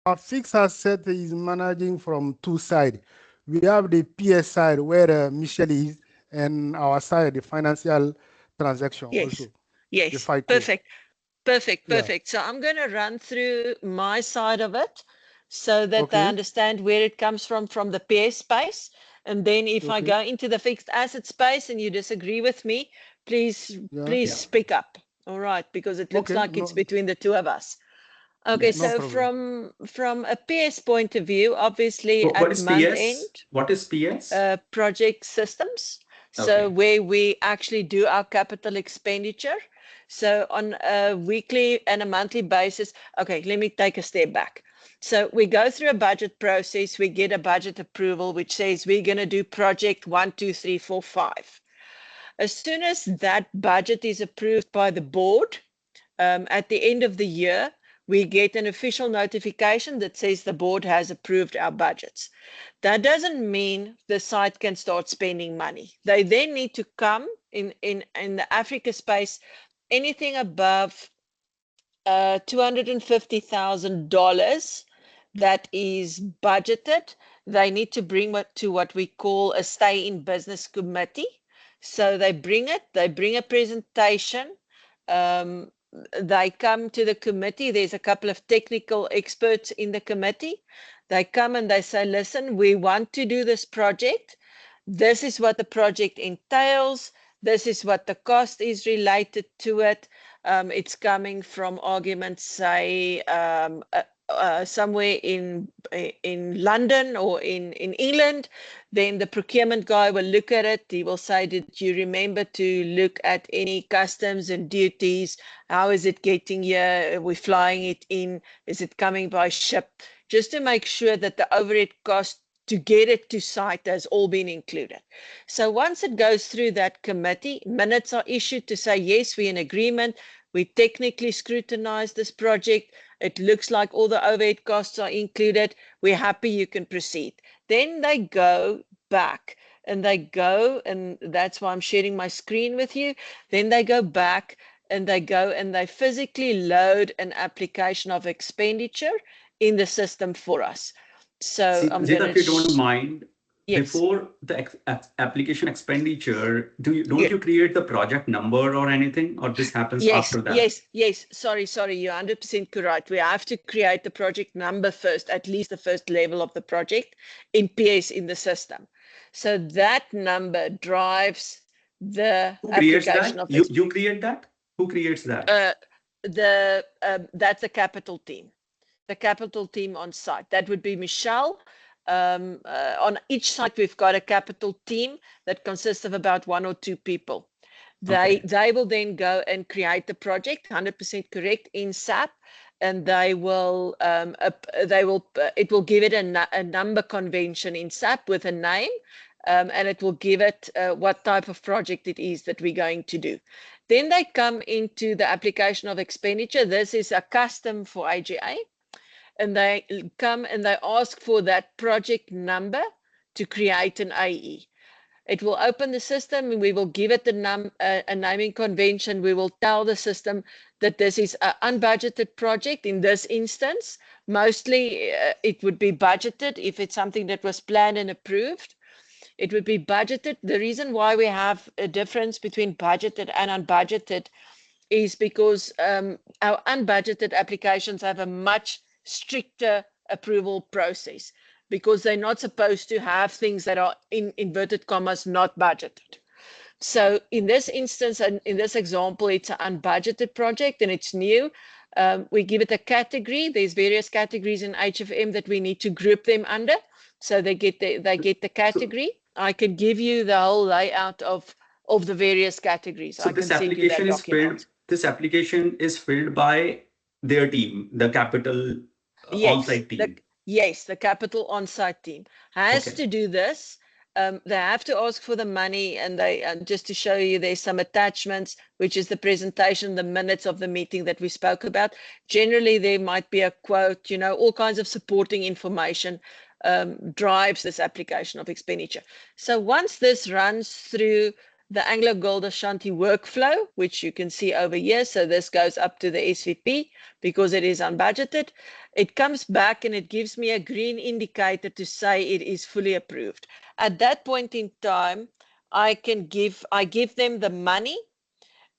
Our fixed asset is managing from two sides. We have the PS side where Michelle is, and our side, the financial transaction Yes, also, the yes, FICO. perfect, perfect, Yeah. perfect. So I'm going to run through my side of it so that they Okay. understand where it comes from the PS space. And then if I Okay. go into the fixed asset space and you disagree with me, please, Yeah. please Yeah. speak up. All right, because it looks Okay. like it's No, between the two of us. Okay, Yes. no so problem. from a PS point of view, obviously What at is month PS? end, What is PS? project systems. So Okay. where we actually do our capital expenditure. So on a weekly and a monthly basis, okay, let me take a step back. So we go through a budget process, we get a budget approval, which says we're going to do project 1, 2, 3, 4, 5. As soon as that budget is approved by the board, at the end of the year, we get an official notification that says the board has approved our budgets. That doesn't mean the site can start spending money. They then need to come in the Africa space, anything above $250,000 that is budgeted, they need to bring to what we call a stay in business committee. So they bring a presentation. Um, they come to the committee. There's a couple of technical experts in the committee. They come and they say, listen, we want to do this project. This is what the project entails. This is what the cost is related to it. It's coming from arguments, say, somewhere in London or in England. Then the procurement guy will look at it. He will say, did you remember to look at any customs and duties? How is it getting here? Are we flying it in? Is it coming by ship? Just to make sure that the overhead cost to get it to site has all been included. So once it goes through that committee, minutes are issued to say, yes, we're in agreement. We technically scrutinize this project. It looks like all the overhead costs are included. We're happy, you can proceed. Then they go back and that's why I'm sharing my screen with you. Then they go back and they physically load an application of expenditure in the system for us. So See, I'm Zita, going if you to, don't mind, yes, before the application expenditure, don't yeah, you create the project number or anything, or this happens yes, after that? yes, yes. Sorry, you're 100% correct. We have to create the project number first, at least the first level of the project in PS in the system. So that number drives the Who creates application that? of You create that? Who creates that? uh, that's the capital team. The capital team on site. That would be Michelle. On each site, we've got a capital team that consists of about 1 or 2 people. Okay. They will then go and create the project, 100% correct, in SAP, and it will give it a number convention in SAP with a name, and it will give it what type of project it is that we're going to do. Then they come into the application of expenditure. This is a custom for AGA, and they come and they ask for that project number to create an AE. It will open the system and we will give it a naming convention. We will tell the system that this is an unbudgeted project. In this instance, mostly it would be budgeted if it's something that was planned and approved. It would be budgeted. The reason why we have a difference between budgeted and unbudgeted is because our unbudgeted applications have a much stricter approval process because they're not supposed to have things that are in inverted commas not budgeted. So in this instance and in this example, it's an unbudgeted project and it's new. We give it a category. There's various categories in HFM that we need to group them under. So they get the So, category. I can give you the whole layout of the various categories. so I can send you that document. this application is filled by their team, the capital Yes, on-site team. the capital on-site team has Okay. to do this. They have to ask for the money, and just to show you, there's some attachments, which is the presentation, the minutes of the meeting that we spoke about. Generally, there might be a quote, all kinds of supporting information drives this application of expenditure. So once this runs through the Anglo Gold Ashanti workflow, which you can see over here. So this goes up to the SVP because it is unbudgeted. It comes back and it gives me a green indicator to say it is fully approved. At that point in time, I give them the money,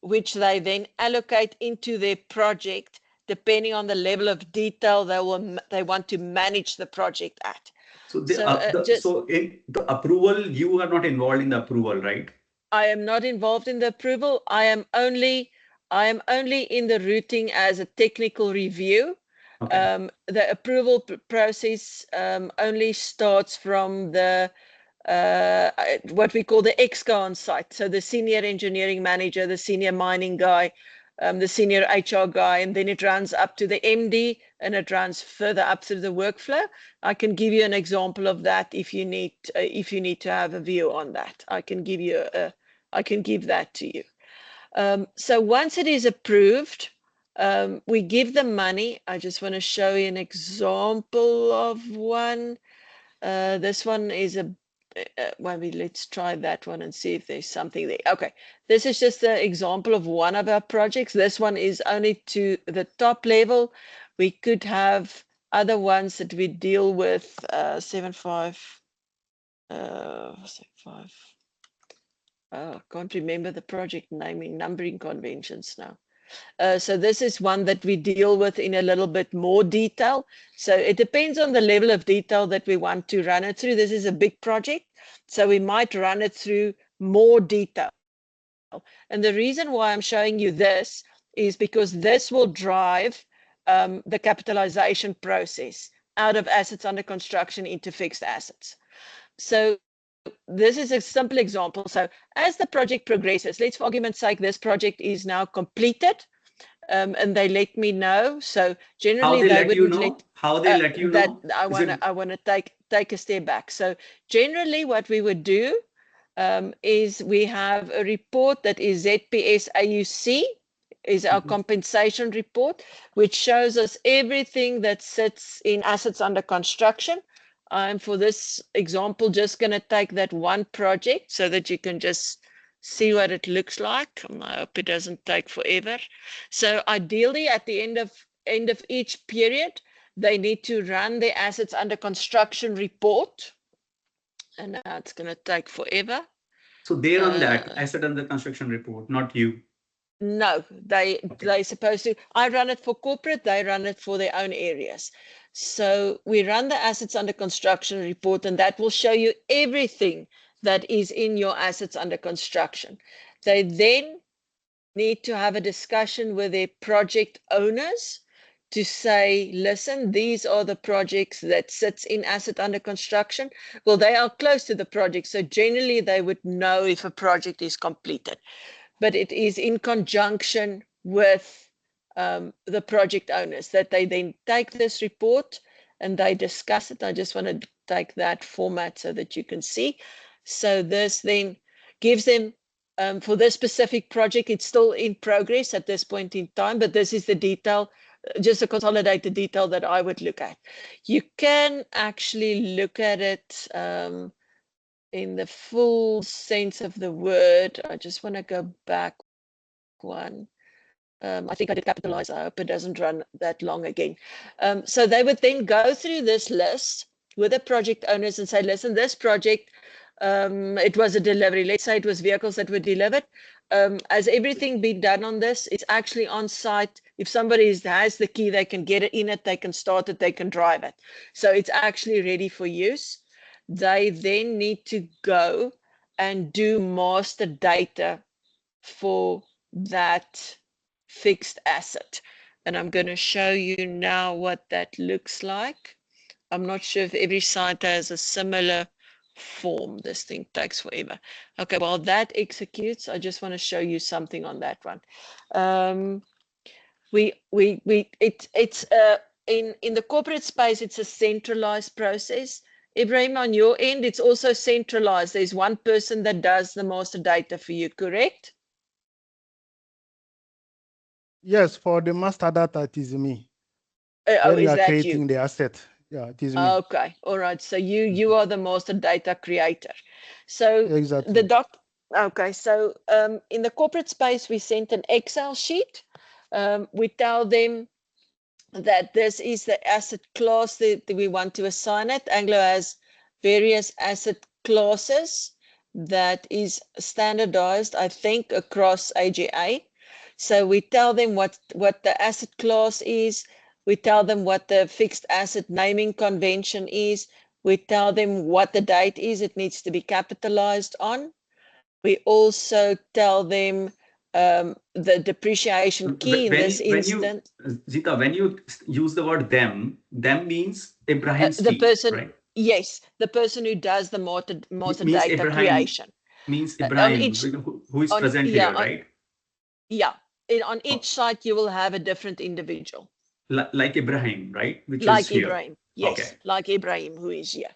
which they then allocate into their project depending on the level of detail they want to manage the project at. So So in the approval, you are not involved in the approval, right? I am not involved in the approval. I am only in the routing as a technical review. Okay. The approval process only starts from the what we call the exco on site. So the senior engineering manager, the senior mining guy, the senior HR guy, and then it runs up to the MD and it runs further up through the workflow. I can give you an example of that if you need to have a view on that. I can give that to you. So once it is approved, we give the money. I just want to show you an example of one. This one is maybe let's try that one and see if there's something there. Okay, this is just an example of one of our projects. This one is only to the top level. We could have other ones that we deal with, 75. Oh, I can't remember the project naming, numbering conventions now. So this is one that we deal with in a little bit more detail. So it depends on the level of detail that we want to run it through. This is a big project, so we might run it through more detail. And the reason why I'm showing you this is because this will drive the capitalization process out of assets under construction into fixed assets. So this is a simple example. So as the project progresses, let's for argument's sake, this project is now completed. And they let me know. So generally they wouldn't let how they let you that know. I want to take a step back. So generally what we would do is we have a report that is ZPS AUC, is our compensation report, which shows us everything that sits in assets under construction. I'm for this example just going to take that one project so that you can just see what it looks like. I hope it doesn't take forever. So ideally at the end of each period, they need to run their assets under construction report. And now it's going to take forever. So they run that asset under construction report, not you. No, they're supposed to. I run it for corporate, they run it for their own areas. So we run the assets under construction report, and that will show you everything that is in your assets under construction. They then need to have a discussion with their project owners to say, listen, these are the projects that sits in asset under construction. Well, they are close to the project, so generally they would know if a project is completed. But it is in conjunction with the project owners that they then take this report and they discuss it. I just want to take that format so that you can see. So this then gives them, for this specific project, it's still in progress at this point in time, but this is the detail, just a consolidated detail that I would look at. You can actually look at it in the full sense of the word. I just want to go back one. I think I did capitalize. I hope it doesn't run that long again. So they would then go through this list with the project owners and say, listen, this project, it was a delivery. Let's say it was vehicles that were delivered. Has everything been done on this? It's actually on site. If somebody has the key, they can get it in it, they can start it, they can drive it. So it's actually ready for use. They then need to go and do master data for that fixed asset. And I'm going to show you now what that looks like. I'm not sure if every site has a similar form. This thing takes forever. Okay, while that executes, I just want to show you something on that one. It's in the corporate space, it's a centralized process. Ibrahim, on your end, it's also centralized. There's one person that does the master data for you, correct? Yes, for the master data, it is me. Oh, we is are that creating you? the asset. Yeah, it is me. Okay, all right. So you are the master data creator. So exactly. Okay, so in the corporate space, we sent an Excel sheet. We tell them that this is the asset class that we want to assign it. Anglo has various asset classes that is standardized, I think, across AGA. So we tell them what the asset class is. We tell them what the fixed asset naming convention is. We tell them what the date is it needs to be capitalized on. We also tell them the depreciation key in this When you, instance. Zita, when you use the word them means Ibrahim's The team, person, right? yes, the person who does the master Means data Ibrahim, creation. means On Ibrahim, each, who is on present yeah, here, right? yeah. On each Oh, site, you will have a different individual. like Ibrahim, right? Which is Like here. Ibrahim, Okay. yes, like Ibrahim, who is here.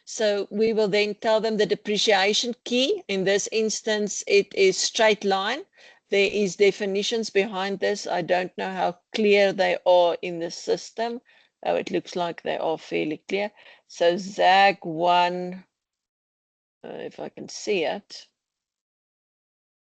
So we will then tell them the depreciation key. In this instance, it is straight line. There is definitions behind this. I don't know how clear they are in the system. Oh, it looks like they are fairly clear. So ZAG1, if I can see it.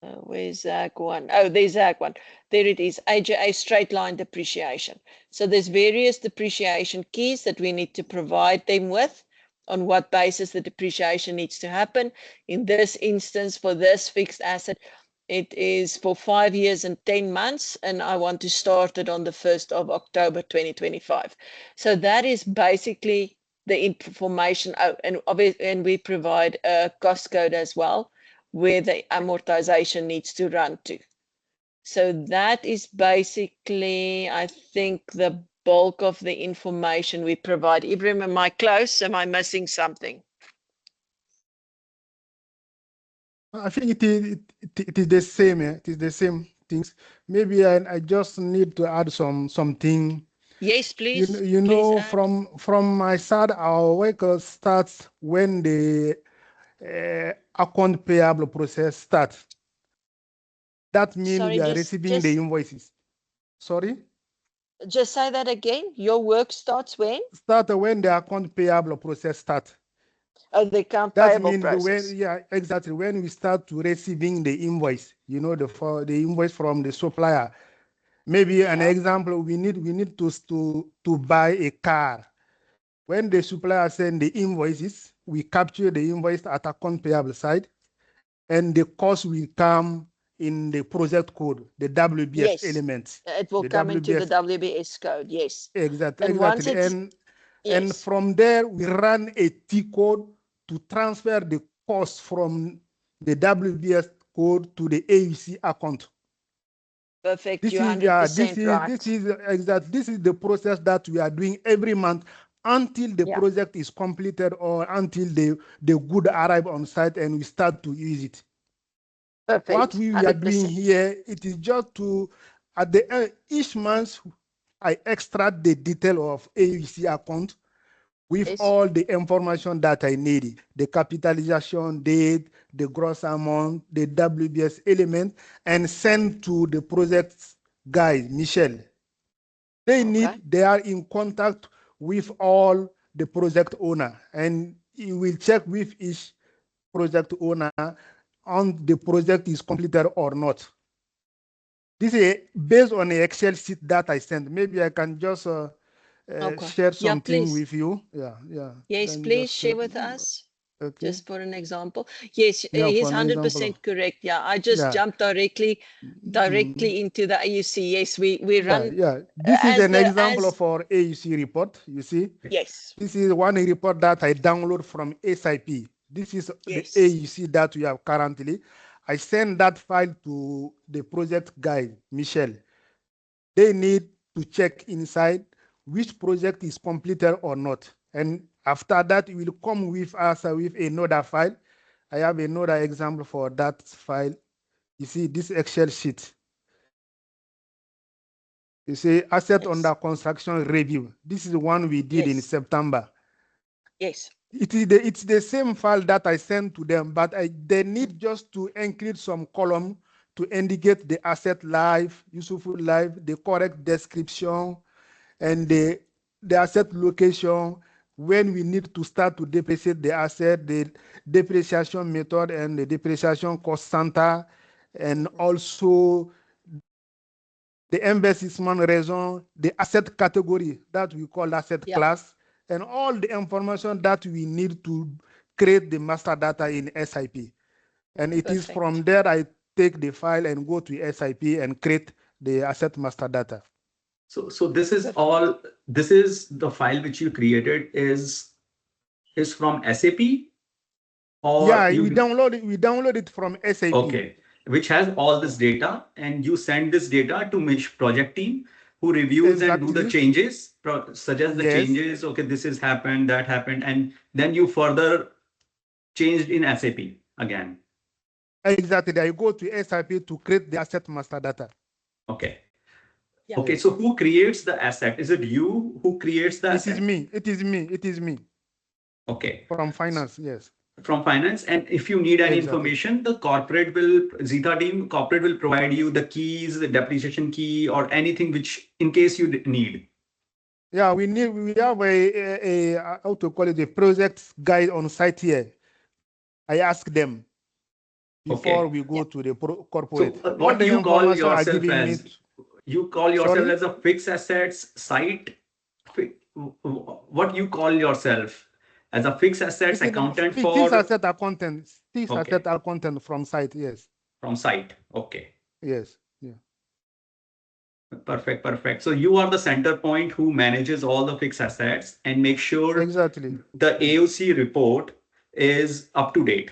Where's ZAG1? Oh, there's ZAG1. There it is, AGA straight line depreciation. So there's various depreciation keys that we need to provide them with on what basis the depreciation needs to happen. In this instance, for this fixed asset, it is for 5 years and 10 months, and I want to start it on the 1st of October 2025. So that is basically the information. Oh, and we provide a cost code as well, where the amortization needs to run to. So that is basically, I think, the bulk of the information we provide. Ibrahim, am I close? Am I missing something? I think it is the same. It is the same things. Maybe I just need to add something. Yes, please. You Please know, add. from my side, our work starts when the account payable process starts. That means Sorry, we are receiving the invoices. Sorry? just say that again. Your work starts when? Start when the account payable process starts. Oh, the account That payable means process. exactly when we start to receiving the invoice, you know, the invoice from the supplier. Maybe an example, we need to buy a car. When the supplier send the invoices, we capture the invoice at account payable side, and the cost will come in the project code, the WBS Yes, elements. it will The come into the WBS, WBS code. Yes. And once exactly. it's, And yes, from there, we run a T code to transfer the cost from the WBS code to the AUC account. perfect. This You're is 100% right. this is the process that we are doing every month until the project is completed or until the good arrive on site and we start to use it. Perfect. What we are doing here, it is just to, at the end, each month, I extract the detail of AUC account with all the information that I need, the capitalization date, the gross amount, the WBS element, and send to the project guy, Michel. They are in contact with all the project owner, and he will check with each project owner on the project is completed or not. This is based on the Excel sheet that I sent. Maybe I can just share something with you. Yes, Then please just share with us. Okay. Just for an example. Yes, Yeah, he's for an example. 100% correct. Yeah, I just jumped directly into the AUC. Yes, we run. This is an example of our AUC report. You see. Yes. This is one report that I download from SIP. This is the AUC that we have currently. I send that file to the project guy, Michel. They need to check inside which project is completed or not. And after that, it will come with us with another file. I have another example for that file. You see this Excel sheet. You see asset under construction review. This is the one we did in September. Yes. It's the same file that I sent to them, but they need just to include some column to indicate the asset life, useful life, the correct description, and the asset location, when we need to start to depreciate the asset, the depreciation method and the depreciation cost center, and also the investment raison, the asset category that we call asset class, and all the information that we need to create the master data in SIP. And it is from there I take the file and go to SIP and create the asset master data. So this is all, this is the file which you created is from SAP, or yeah, we download it from SAP. Okay, which has all this data, and you send this data to Mish project team who reviews and do the changes, suggest the changes. Okay, this has happened, that happened, and then you further changed in SAP again. Exactly. I go to SAP to create the asset master data. Okay. Okay, so who creates the asset? Is it you who creates the asset? It is me. It is me. It is me. Okay. From finance, yes. From finance, and if you need any information, the corporate will, Zita team, corporate will provide you the keys, the depreciation key, or anything which, in case you need. Yeah, we have a how to call it, a project guide on site here. I ask them before we go to the corporate. So what do you call yourself as? You call yourself as a fixed assets site. What you call yourself as a fixed assets accountant for? Fixed asset accountant. Fixed asset accountant from site. Yes. From site. Okay. Yes. Yeah. Perfect, perfect. So you are the center point who manages all the fixed assets and make sure the AOC report is up to date,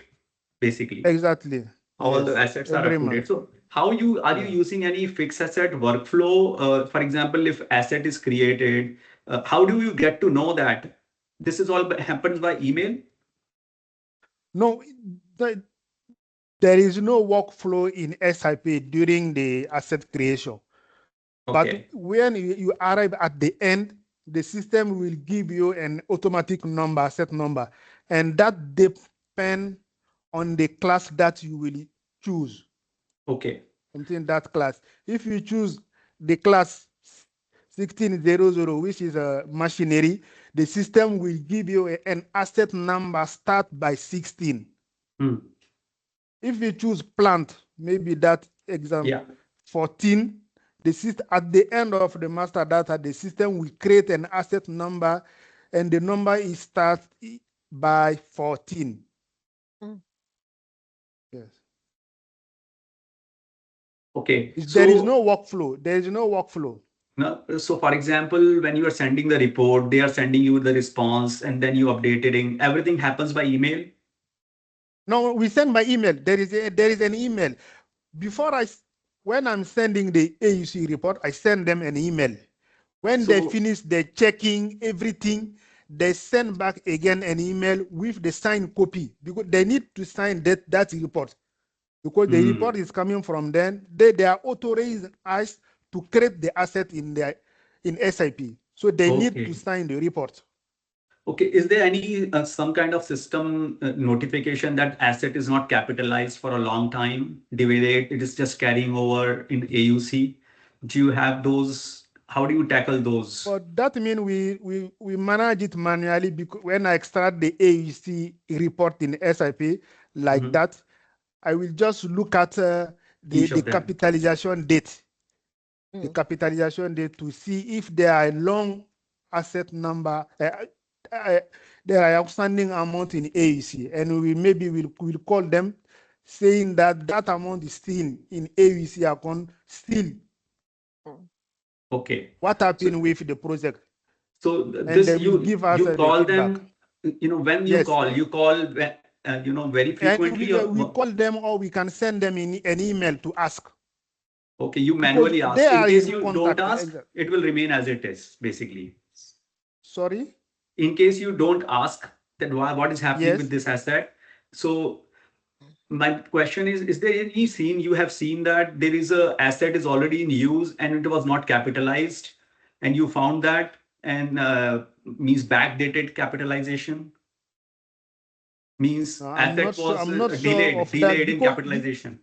basically. Exactly. All the assets are up to date. So how you are you using any fixed asset workflow? For example, if asset is created, how do you get to know that this is all happens by email? No, there is no workflow in SIP during the asset creation. But when you arrive at the end, the system will give you an automatic number, asset number, and that depends on the class that you will choose. Okay. In that class, if you choose the class 1600, which is a machinery, the system will give you an asset number start by 16. If you choose plant, maybe that example 14, the system, at the end of the master data, the system will create an asset number, and the number is start by 14. Yes. Okay. There is no workflow. There is no workflow. No, so for example, when you are sending the report, they are sending you the response, and then you update it. Everything happens by email. No, we send by email. There is an email. When I'm sending the AUC report, I send them an email. When they finish the checking everything, they send back again an email with the signed copy, because they need to sign that report, because the report is coming from them. They are authorized us to create the asset in SIP, so they need to sign the report. Okay, is there any some kind of system notification that asset is not capitalized for a long time, delayed, it is just carrying over in AUC? Do you have those? How do you tackle those? But that means we manage it manually, because when I extract the AUC report in SIP like that, I will just look at the capitalization date. The capitalization date, to see if there are long asset number, there are outstanding amount in AUC, and we'll call them saying that amount is still in AUC account still. Okay. What happened with the project? So this you call them, when you call very frequently. We call them, or we can send them in an email to ask. Okay, you manually ask. In case you don't ask, it will remain as it is, basically. Sorry? In case you don't ask that what is happening with this asset. So my question is there any scene you have seen that there is a asset is already in use and it was not capitalized, and you found that, and means backdated capitalization? Means asset was delayed in capitalization.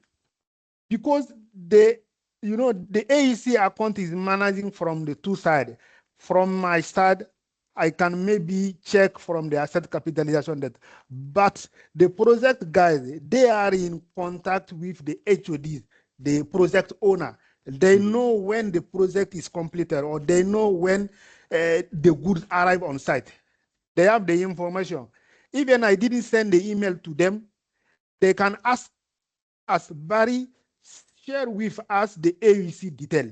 Because the AEC account is managing from the two sides. From my side, I can maybe check from the asset capitalization that, but the project guys, they are in contact with the HOD, the project owner. They know when the project is completed, or they know when the goods arrive on site. They have the information. Even I didn't send the email to them, they can ask us, Barry, share with us the AUC detail.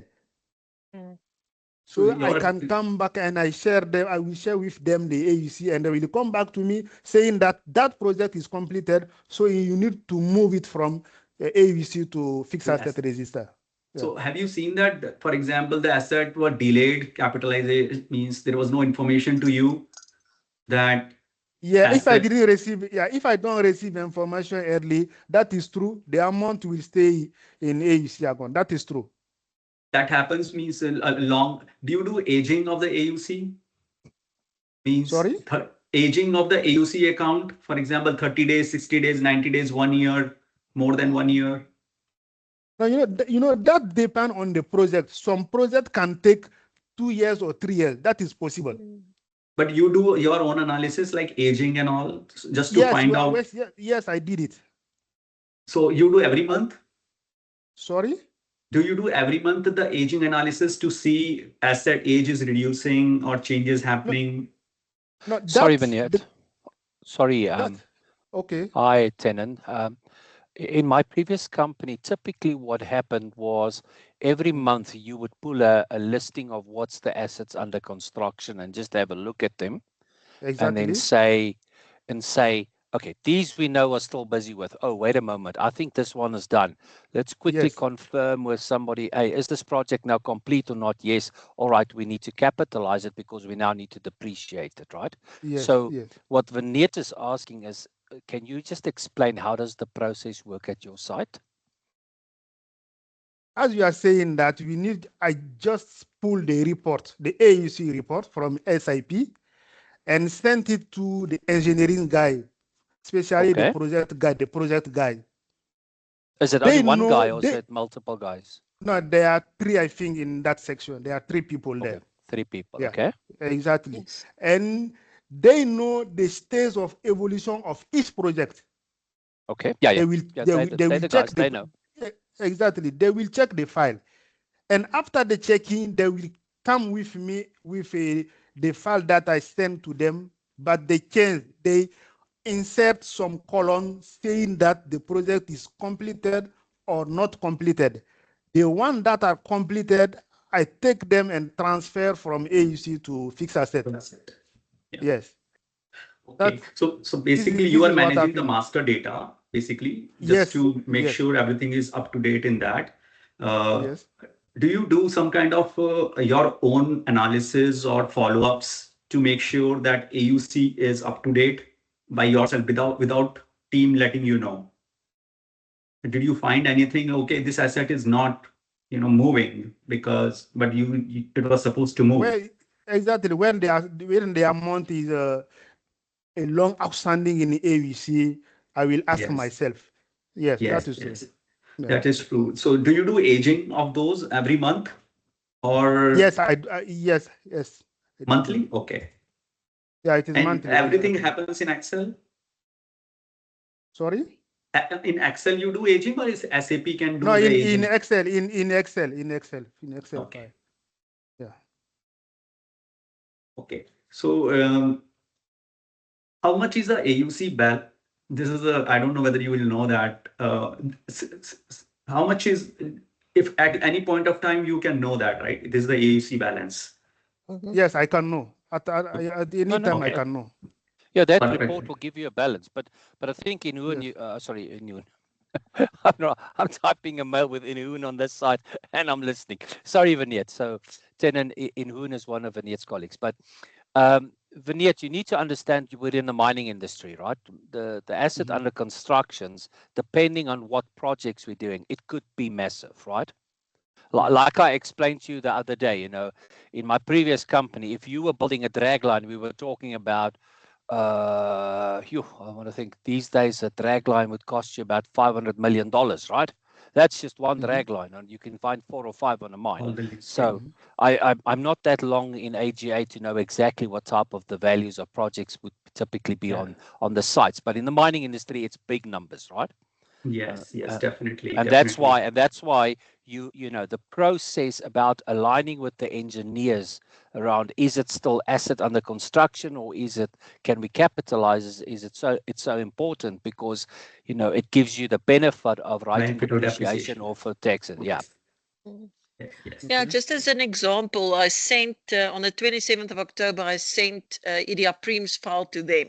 So I can come back and I will share with them the AUC, and they will come back to me saying that that project is completed, so you need to move it from AUC to fixed asset register. So have you seen that, for example, the asset were delayed capitalization, means there was no information to you that if I didn't receive, if I don't receive information early, that is true. The amount will stay in AUC account. That is true. That happens means a long. Do you do aging of the AUC? Means sorry, aging of the AUC account, for example, 30 days, 60 days, 90 days, 1 year, more than 1 year. Now that depends on the project. Some project can take 2 years or 3 years. That is possible. But you do your own analysis like aging and all, just to find out. Yes, I did it. So you do every month? Sorry? Do you do every month the aging analysis to see asset age is reducing or changes happening? No, sorry, Vignette. Sorry. Okay. Hi, Tenon. In my previous company, typically what happened was every month you would pull a listing of what's the assets under construction and just have a look at them. Exactly. And then say, okay, these we know are still busy with. Oh, wait a moment. I think this one is done. Let's quickly confirm with somebody, hey, is this project now complete or not? Yes. All right, we need to capitalize it because we now need to depreciate it, right? What Vignette is asking is, can you just explain how does the process work at your site? As you are saying that I just pulled the report, the AUC report from SIP, and sent it to the engineering guy, especially the project guy. Is it only one guy or is it multiple guys? No, there are 3, I think, in that section. There are 3 people there. 3 people, okay. Exactly. Yes. And they know the stage of evolution of each project. Okay. They will check they know. Exactly. They will check the file. And after the checking, they will come with me with the file that I sent to them, but they insert some column saying that the project is completed or not completed. The one that are completed, I take them and transfer from AUC to fixed asset. Yes. Okay. So basically you are managing the master data, basically, just to make sure everything is up to date in that. Yes. Do you do some kind of your own analysis or follow-ups to make sure that AUC is up to date by yourself without team letting you know? Did you find anything? Okay, this asset is not moving but it was supposed to move. Well, exactly when the amount is a long outstanding in the AUC, I will ask myself. Yes, that is true. That is true. So do you do aging of those every month? Or yes, yes. Monthly? Okay. Yeah, it is and monthly. Everything happens in Excel? Sorry? In Excel you do aging, or is SAP can do the aging? in Excel, in Excel. Okay. Yeah. Okay. So how much is the AUC balance? This is I don't know whether you will know that. How much is, if at any point of time you can know that, right? This is the AUC balance. Yes, I can know. At any time I can know. Yeah, that report will give you a balance. But I think Inhoon, I'm typing a mail with Inhoon on this side and I'm listening. Sorry, Vignette. So Tenon, Inhoon is one of Vignette's colleagues. But Vignette, you need to understand we're in the mining industry, right? The asset under constructions, depending on what projects we're doing, it could be massive, right? Like I explained to you the other day, in my previous company, if you were building a dragline, we were talking about, I want to think these days a dragline would cost you about $500 million, right? That's just one drag line, and you can find 4 or 5 on a mine. So I'm not that long in AGA to know exactly what type of the values of projects would typically be on the sites. But in the mining industry, it's big numbers, right? Yes, definitely. And that's why you know the process about aligning with the engineers around, is it still asset under construction, or can we capitalize, it's so important, because you know it gives you the benefit of writing depreciation or for taxes. Yeah. Yeah, just as an example, I sent on the 27th of October, I sent Idia Preem's file to them,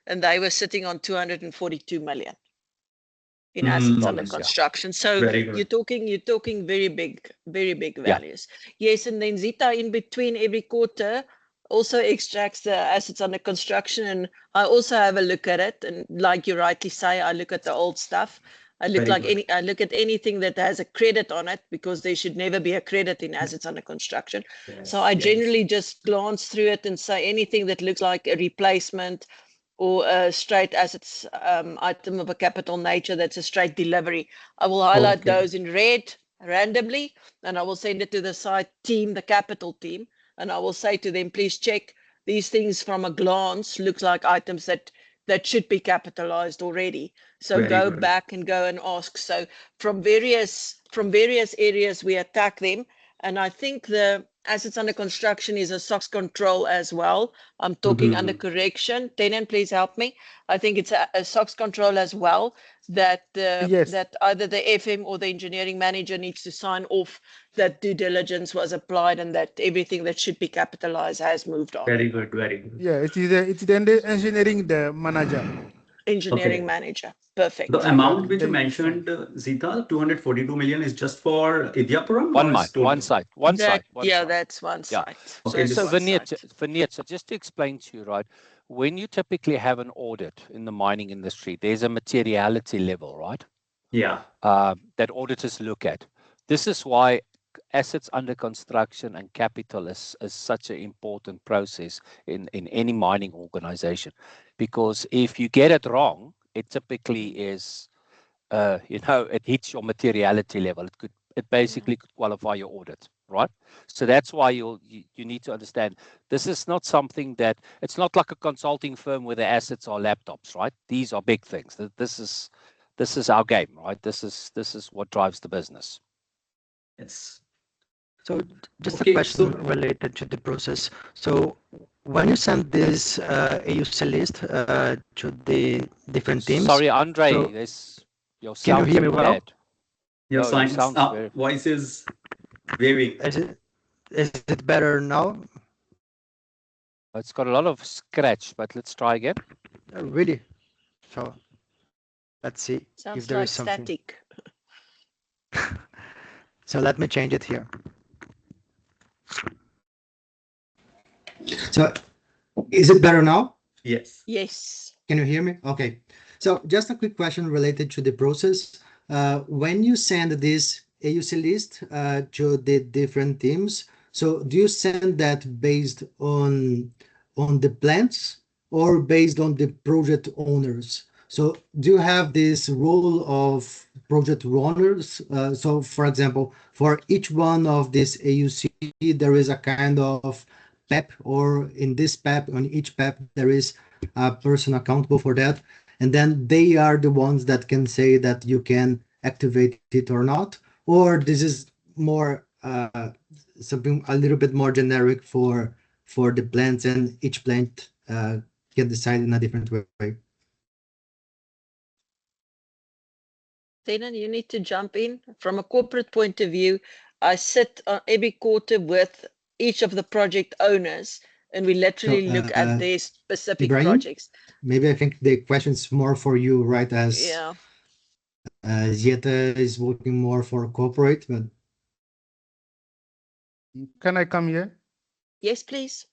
and they were sitting on 242 million in assets under construction. So you're talking very big values. Yes, and then Zita in between every quarter also extracts the assets under construction, and I also have a look at it. And like you rightly say, I look at the old stuff. I look I look at anything that has a credit on it, because there should never be a credit in assets under construction. So I generally just glance through it and say anything that looks like a replacement or a straight assets item of a capital nature that's a straight delivery, I will highlight those in red randomly, and I will send it to the site team, the capital team, and I will say to them, please check these things from a glance, looks like items that should be capitalized already. So go back and go and ask. So from various areas we attack them, and I think the assets under construction is a SOX control as well. I'm talking under correction. Tenan, please help me. I think it's a SOX control as well, that that either the FM or the engineering manager needs to sign off that due diligence was applied and that everything that should be capitalized has moved on. Very good. Yeah, it's the engineering the manager. Engineering manager. Perfect. The amount which you mentioned, Zita, 242 million is just for Idyapuram? One site. Yeah, that's one site. Okay, so Vineet, so just to explain to you, right, when you typically have an audit in the mining industry, there's a materiality level, right? Yeah. That auditors look at. This is why assets under construction and capital is such an important process in any mining organization, because if you get it wrong, it typically is, it hits your materiality level. It basically could qualify your audit, right? So that's why you need to understand, this is not something that, it's not like a consulting firm where the assets are laptops, right? These are big things. This is our game, right? This is what drives the business. Yes. So just a question related to the process. So when you send this AUC list to the different teams. Sorry, Andre, your sound. Can you hear me well? Your voice is waving. Is it better now? It's got a lot of scratch, but let's try again. Really? So let's see Sounds if there like is something. Static. So let me change it here. So is it better now? Yes. Yes. Can you hear me? Okay. So just a quick question related to the process. When you send this AUC list to the different teams, so do you send that based on the plants or based on the project owners? So do you have this role of project owners? So for example, for each one of this AUC, there is a kind of PEP, or in this PEP, on each PEP, there is a person accountable for that. And then they are the ones that can say that you can activate it or not, or this is more something a little bit more generic for the plants, and each plant can decide in a different way. Tenan, you need to jump in. From a corporate point of view, I sit every quarter with each of the project owners, and we literally look at their specific Ibrahim, projects. Maybe I think the question is more for you, right? As Zieta is working more for corporate, but can I come here? Yes, please.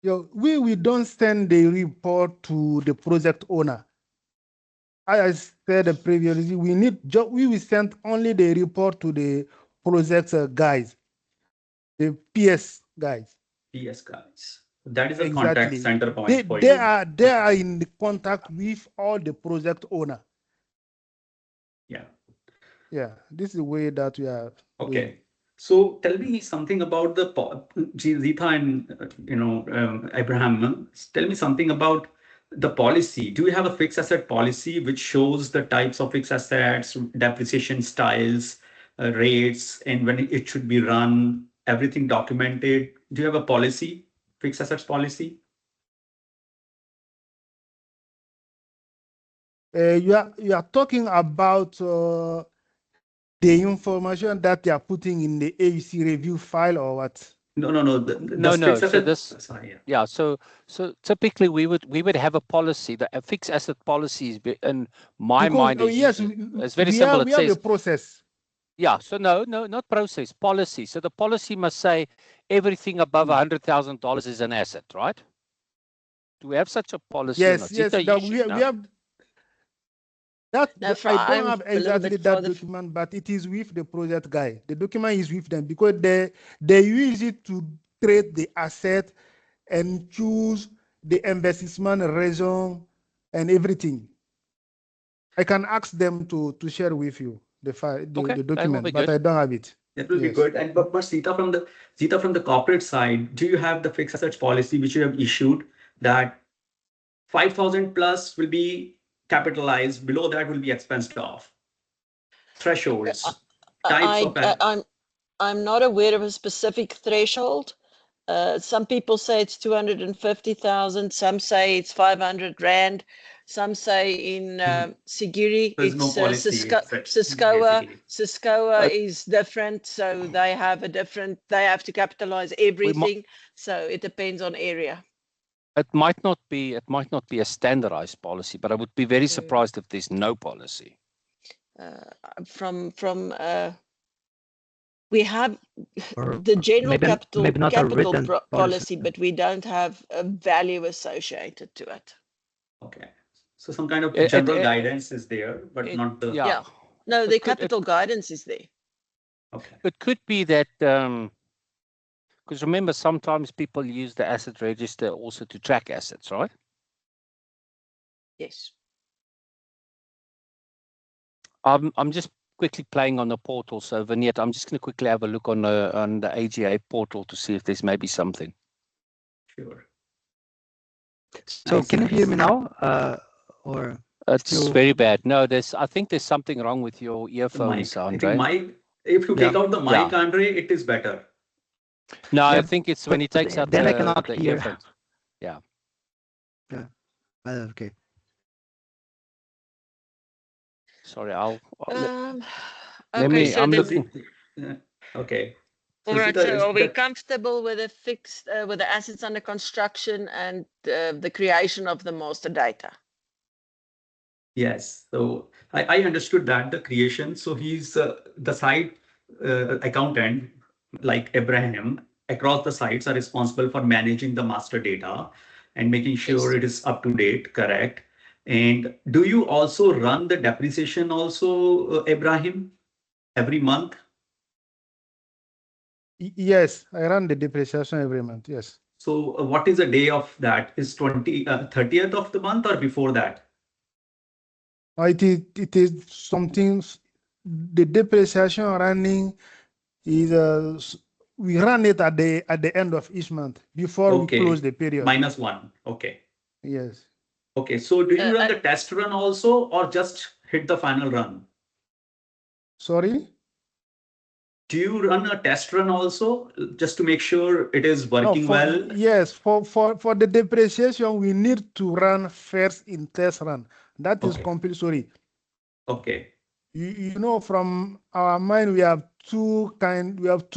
We don't send the report to the project owner. I said previously, we will send only the report to the project guys, the PS guys. PS guys. That is a contact center point for they you. They are in contact with all the project owner. Yeah. Yeah, this is the way that we are doing. Okay. So tell me something about the Zita and Abraham. Tell me something about the policy. Do you have a fixed asset policy which shows the types of fixed assets, depreciation styles, rates, and when it should be run, everything documented? Do you have a policy, fixed assets policy? You are talking about the information that they are putting in the AUC review file or what? No. No. So this, yeah. So typically we would have a policy, a fixed asset policy. In my mind, yes, it's very simple. We have a process. Yeah. So no, not process, policy. So the policy must say everything above $100,000 is an asset, right? Do we have such a policy? Yes, or not? yes. We have that. No, I don't have exactly that document, but it is with the project guy. The document is with them because they use it to trade the asset and choose the investment reason and everything. I can ask them to share with you the file, the document, but I don't have it. That will be good. And but Zita from the corporate side, do you have the fixed assets policy which you have issued that 5,000 plus will be capitalized, below that will be expensed off? Thresholds, I'm not aware of a specific threshold. Some people say it's 250,000. Some say it's 500 rand. Some say in Sigiri it's no Ciscoa is different, so they have to capitalize everything. So it depends on area. It might not be a standardized policy, but I would be very surprised if there's no policy. We have the general capital policy, but we don't have a value associated to it. Okay. So some kind of general guidance is there, but not the... Yeah. No, the capital guidance is there. Okay. It could be that, because remember, sometimes people use the asset register also to track assets, right? Yes. I'm just quickly playing on the portal. So Vignette, I'm just going to quickly have a look on the AGA portal to see if there's maybe something. Sure. So can you hear me now? Or it's very bad. No, I think there's something wrong with your earphones, Andre. If you take out the mic, Andre, it is better. No, I think it's when he takes out the earphones. Yeah. Yeah. Okay. Sorry, I'll let me. I'm looking. Okay. All right. So are we comfortable with the fixed with the assets under construction and the creation of the master data? Yes. So I understood that the creation. So he's the site accountant, like Abraham, across the sites are responsible for managing the master data and making sure it is up to date, correct. And do you also run the depreciation also, Abraham, every month? Yes, I run the depreciation every month. Yes. So what is the day of that? Is 30th of the month or before that? It is something. The depreciation running is we run it at the end of each month before we close the period. -1. Okay. Yes. Okay. So do you run the test run also, or just hit the final run? Sorry? Do you run a test run also just to make sure it is working well? Yes, for the depreciation, we need to run first in test run. That is compulsory. Okay. You know, from our mind, we have two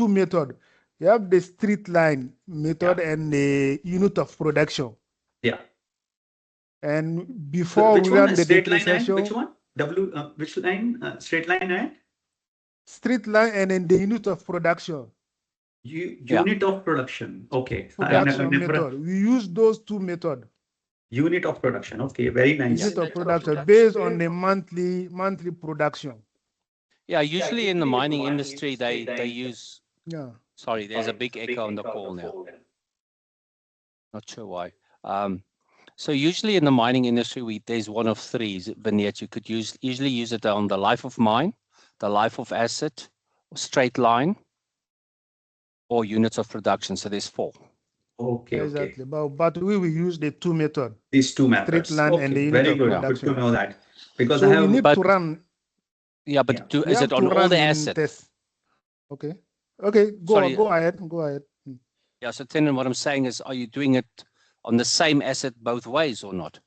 methods. We have the straight line method and the unit of production. Yeah. And before we run the depreciation, which one? Which line? Straight line and? Straight line and then the unit of production. Unit of production. Okay. Production method. We use those two methods. Unit of production. Okay, very nice. Unit of production based on the monthly production. Yeah, usually in the mining industry they use. Yeah. Sorry, there's a big echo on the call now. Not sure why. So usually in the mining industry, there's one of three vignettes. You could usually use it on the life of mine, the life of asset, straight line, or units of production. So there's 4. Okay, exactly. But we will use the 2 method. These 2 Straight methods. line and Okay, the unit very of good. production. Good to know that. Because so I have, we need to run. Yeah, but Yeah. is it on all the asset? Test. Okay. Okay. Go ahead. Go ahead. Yeah. So Tenon, what I'm saying is, are you doing it on the same asset both ways or not?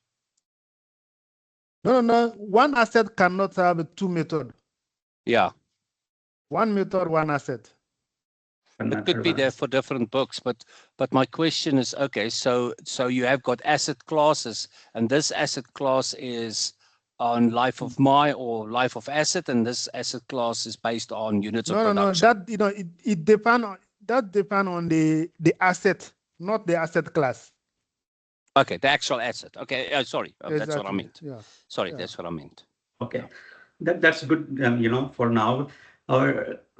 No. One asset cannot have 2 method. Yeah. 1 method, 1 asset. It could be there for different books, but my question is, okay, so you have got asset classes, and this asset class is on life of my or life of asset, and this asset class is based on units of production. No. That it depend on the asset, not the asset class. Okay, the actual asset. Okay, sorry, Exactly. that's what I meant. Yeah. Sorry, that's what I meant. Okay, that's good. For now,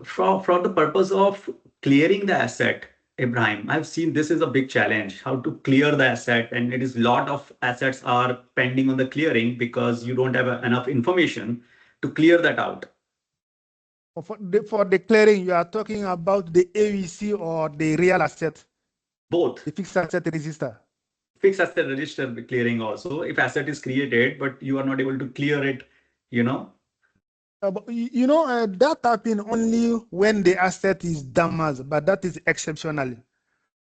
for the purpose of clearing the asset, Ibrahim, I've seen this is a big challenge. How to clear the asset, and it is lot of assets are pending on the clearing because you don't have enough information to clear that out. For the clearing, you are talking about the AEC or the real asset? Both. The fixed asset register. Fixed asset register clearing also. If asset is created, but you are not able to clear it, that happens only when the asset is damaged, but that is exceptional.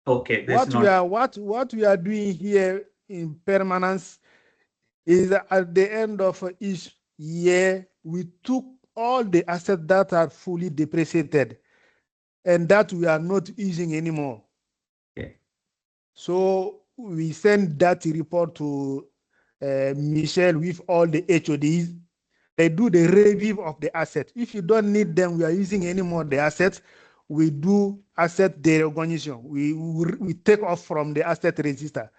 Okay. What we are doing here in permanence is at the end of each year, we took all the assets that are fully depreciated and that we are not using anymore. Okay. So we send that report to Michelle with all the HODs. They do the review of the asset. If you don't need them, we are using anymore the assets. We do asset derecognition. We take off from the asset register.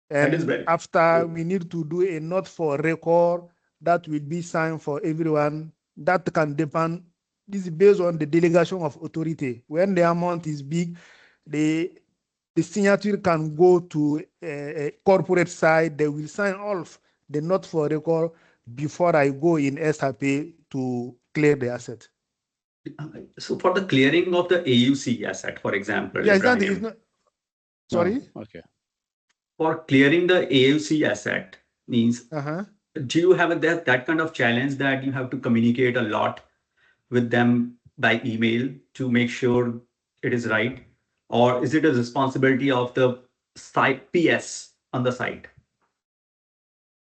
And after we need to do a note for record that will be signed for everyone. That can depend. This is based on the delegation of authority. When the amount is big, the signature can go to a corporate side. They will sign off the note for record before I go in SAP to clear the asset. So for the clearing of the AUC asset, for example, Yeah, Ibrahim, it's not. Sorry. Okay. For clearing the AUC asset means, do you have that kind of challenge that you have to communicate a lot with them by email to make sure it is right? Or is it a responsibility of the site PS on the site?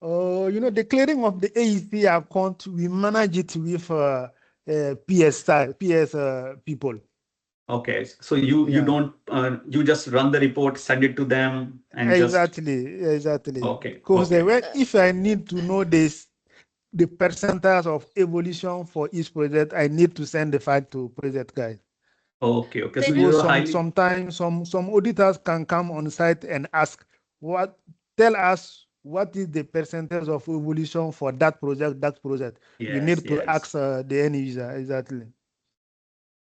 The clearing of the AEC account, we manage it with PS people. Okay, so you don't you just run the report, send it to them, and exactly. Okay. Because if I need to know the percentage of evolution for each project, I need to send the file to project guys. Okay. So sometimes some auditors can come on site and ask, tell us what is the percentage of evolution for that project. Yes, we need to ask the end user. Exactly.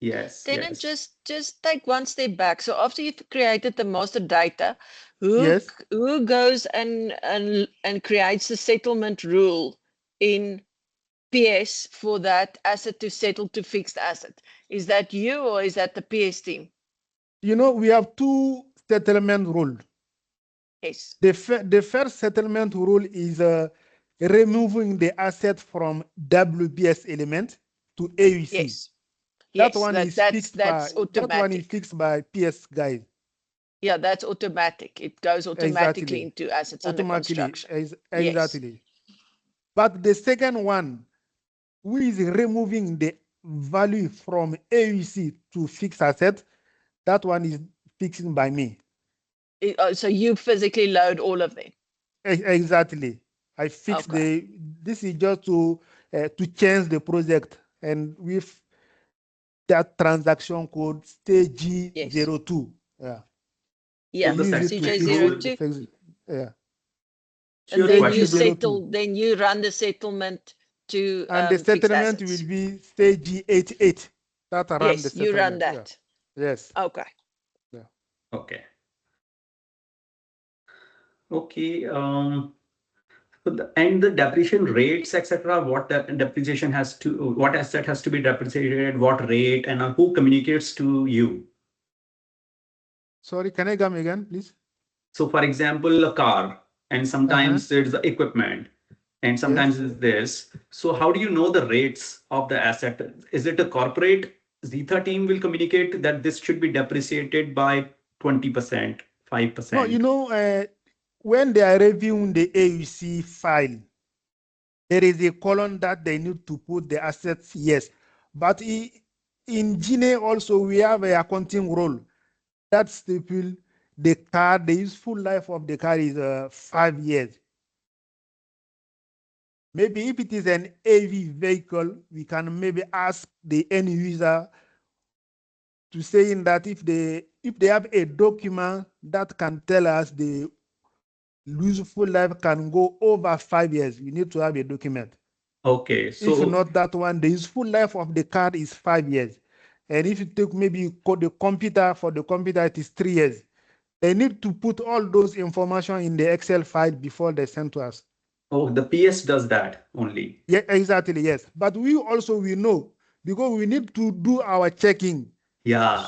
Yes. Then just take one step back. So after you've created the master data, who goes and creates the settlement rule in PS for that asset to settle to fixed asset? Is that you or is that the PS team? We have 2 settlement rules. Yes. The first settlement rule is removing the asset from WBS element to AUC. Yes. That one is fixed by PS guys. Yeah, that's automatic. It goes automatically into assets under construction. Exactly. Yes. But the second one, who is removing the value from AUC to fixed asset, that one is fixed by me. So you physically load all of them? Exactly. I fix this is just to change the project, and with that transaction code stage 02. Yeah. Yeah. CJ02. Yeah. And then you settle. Then you run the settlement to and the settlement will be stage 88. That run the settlement. You run that. Yeah. Yes. Okay. Yeah. Okay. Okay. And the depreciation rates, etc. What depreciation has to, what asset has to be depreciated, what rate, and who communicates to you? Sorry, can I come again, please? So, for example, a car, and sometimes it's the equipment, and sometimes Yes. it's this. So, how do you know the rates of the asset? Is it a corporate Zeta team will communicate that this should be depreciated by 20%, No, 5%? when they are reviewing the AUC file, there is a column that they need to put the assets, yes. But in Gine also, we have a accounting role. That's the car, the useful life of the car is 5 years. Maybe if it is an AV vehicle, we can maybe ask the end user to say in that if they have a document that can tell us the useful life can go over 5 years, we need to have a document. Okay, If so not that one, the useful life of the card is 5 years. And if you take maybe the computer, for the computer, it is 3 years. They need to put all those information in the Excel file before they send to us. oh, the PS does that only. Yeah, exactly, yes. But we know, because we need to do our checking. Yeah,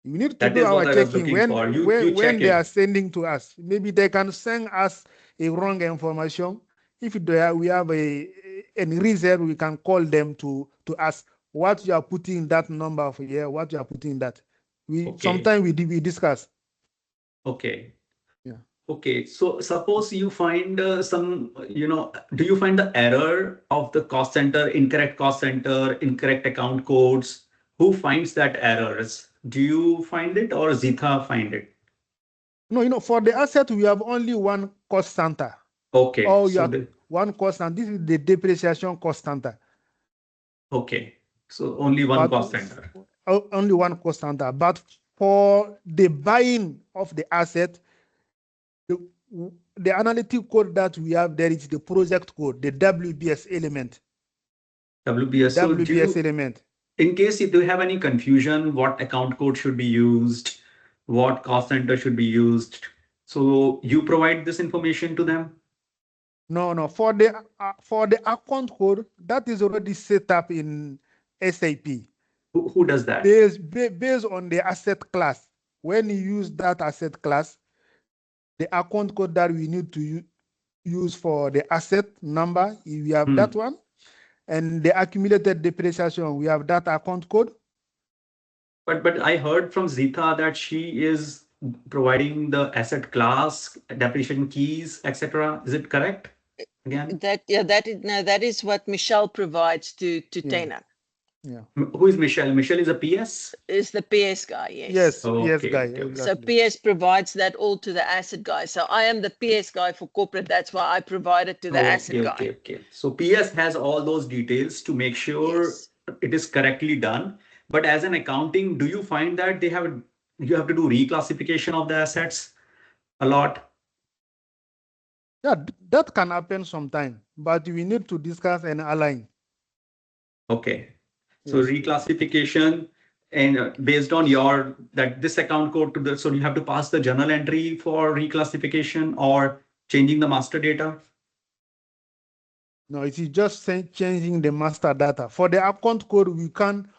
We need to that do is our what I was checking looking when for. You when check they are it. sending to us. Maybe they can send us a wrong information. If we have a reserve, we can call them to ask what you are putting in that number for here, what you are putting in that. Okay. Sometimes we discuss. Okay. Yeah. Okay. So suppose you find some, do you find the error of the cost center, incorrect cost center, incorrect account codes? Who finds that errors? Do you find it or Zita find it? No, for the asset, we have only one cost center. Okay. Oh, you So have one cost, and this is the depreciation cost center. okay. So only one But cost center. only one cost center. But for the buying of the asset, the, the analytic code that we have there is the project code, the WBS element. WBS. So do WBS you, element. in case if you have any confusion, what account code should be used, what cost center should be used, so you provide this information to them? No. For the account code, that is already set up in SAP. Who does that? Based on the asset class. When you use that asset class, the account code that we need to use for the asset number, we have that one. And the accumulated depreciation, we have that account code. But I heard from Zita that she is providing the asset class, depreciation keys, etc. Is it correct? Again, that is what Michelle provides to Tena. Yeah. who is Michelle? Michelle is a PS? Is the PS guy, yes. Yes, Okay, PS guy, okay. So exactly. PS provides that all to the asset guy. So I am the PS guy for corporate. That's why I provide it to the asset guy. Okay. So PS has all those details to make sure Yes. it is correctly done. But as an accounting, do you find that you have to do reclassification of the assets a lot? Yeah, that can happen sometime, but we need to discuss and align. Okay. So Yes. reclassification and based on that this account code to the, so you have to pass the journal entry for reclassification or changing the master data? No, it is just changing the master data. For the account code, we can,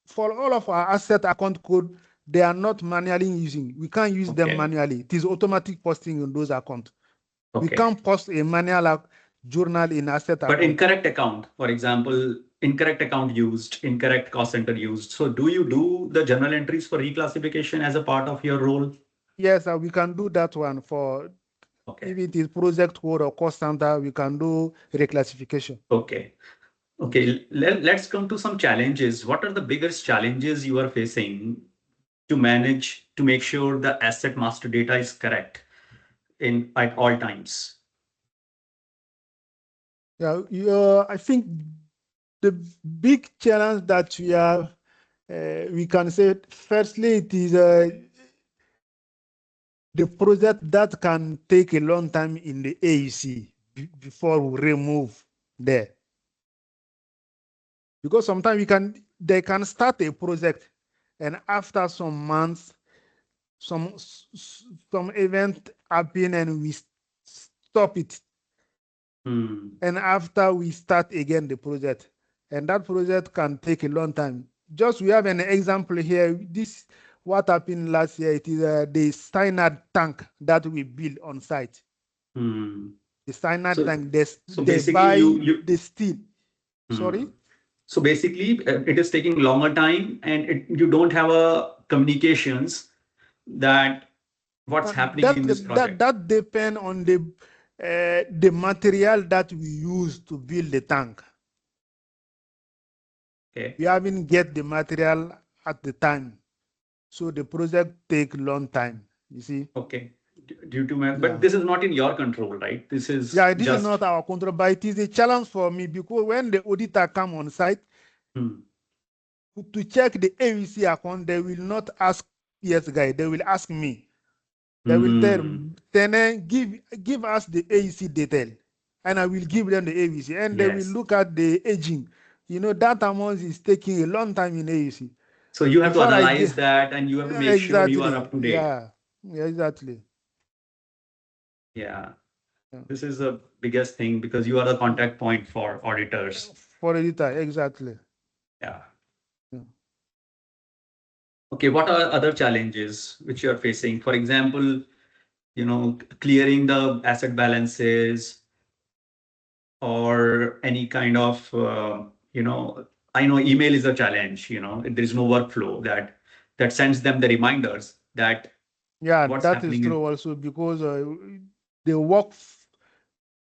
for all of our asset account code, they are not manually using. We can't use them manually. It is automatic posting in those accounts. We can't post a manual journal in asset account. But incorrect account, for example, incorrect account used, incorrect cost center used. So do you do the journal entries for reclassification as a part of your role? Yes, we can do that one for, if it is project code or cost center, we can do reclassification. Okay. Let's come to some challenges. What are the biggest challenges you are facing to manage to make sure the asset master data is correct at all times? Yeah, I think the big challenge that we have, we can say, firstly, it is the project that can take a long time in the AEC before we remove there. Because sometimes they can start a project, and after some months, some event happen, and we stop stop it. Hmm. And after we start again the project. And that project can take a long time. Just we have an example here. This what happened last year. It is the cyanide tank that we built on site. Hmm. The cyanide So, tank, so they basically, buy you. the steel. Hmm. Sorry? So basically, it is taking longer time, and you don't have a communications that what's happening in this project. That depend on the material that we use to build the tank. Okay. We haven't get the material at the time, so the project take long time. You see? Okay. Due to my, but Yeah. this is not in your control, right? This is Yeah, this is just. not our control, but it is a challenge for me because when the auditor come on site Hmm. to check the AVC account, they will not ask PS guy. They will ask me. They will tell Hmm. then give us the AEC detail, and I will give them the AVC, and they will Yes. look at the aging. You know that amount is taking a long time in AEC. So you have to Before I get analyze that, and you have to make sure you are exactly, up to date. yeah, exactly. Yeah. Yeah. This is the biggest thing because you are the contact point for auditors. For editor, exactly. Yeah. Yeah. Okay. What are other challenges which you are facing? For example, clearing the asset balances or any kind of, I know email is a challenge, there is no workflow that sends them the reminders that Yeah, what's that is happening in. true also because the work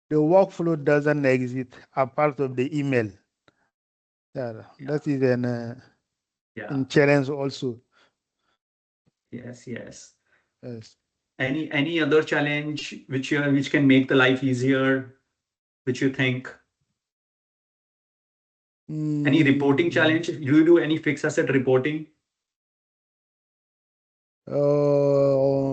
the workflow doesn't exist apart of the email. Yeah, Yeah. that is Yeah. an challenge also. Yes. Yes. Yes. Any other challenge which can make the life easier, which you think? Any reporting Mm, challenge? Do you do any fixed asset reporting?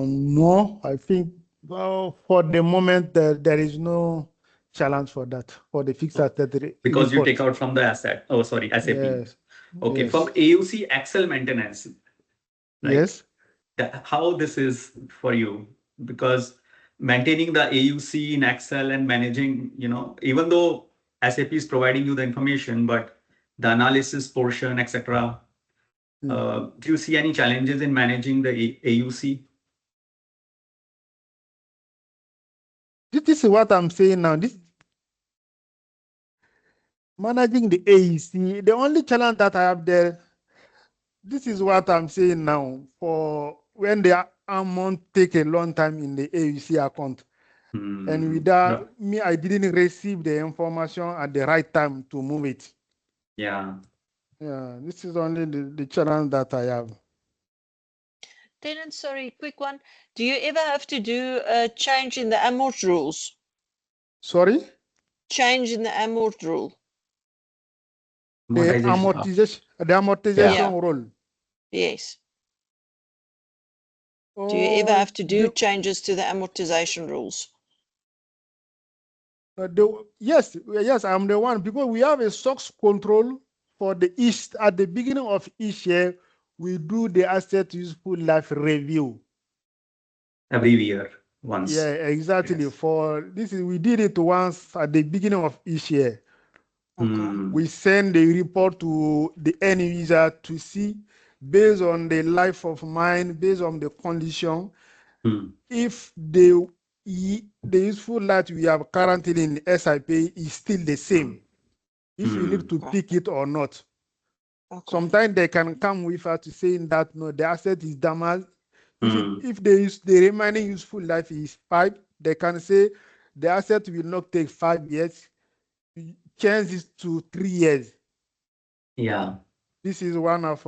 no, I think for the moment there is no challenge for that for the fixed asset Because you take report. out from the asset. Oh, sorry, SAP. Yes, Okay, from yes, AUC Excel maintenance, right? yes. How this is for you? Because maintaining the AUC in Excel and managing, even though SAP is providing you the information, but the analysis portion, etc. Mm. Do you see any challenges in managing the AUC? This is what I'm saying now. This managing the AEC, the only challenge that I have there, this is what I'm saying now. For when the amount take a long time in the AEC account, and No. without me, I didn't receive the information at the right time to move it. Yeah. Yeah, this is only the challenge that I have. Then, sorry, quick one. Do you ever have to do a change in the amort rules? Sorry? Change in the amort rule? The Monetization. amortization Yeah. rule. Yes. Do you ever Oh, have to do changes to the amortization rules? yes, I'm the one because we have a SOX control for the east at the beginning of each year. We do the asset useful life review. Every year, Yeah, once. exactly. Yes. For this, we did it once at the beginning of each year. Okay. We send the report to the end user to see, based on the life of mine, based on the condition, if the useful life we have currently in SIP is still the same, if we need to Okay. pick it or not. Okay. Sometimes they can come with us to saying that no, the asset is damaged. Hmm. If the remaining useful life is 5, they can say the asset will not take 5 years, change it to 3 years. Yeah. This is one of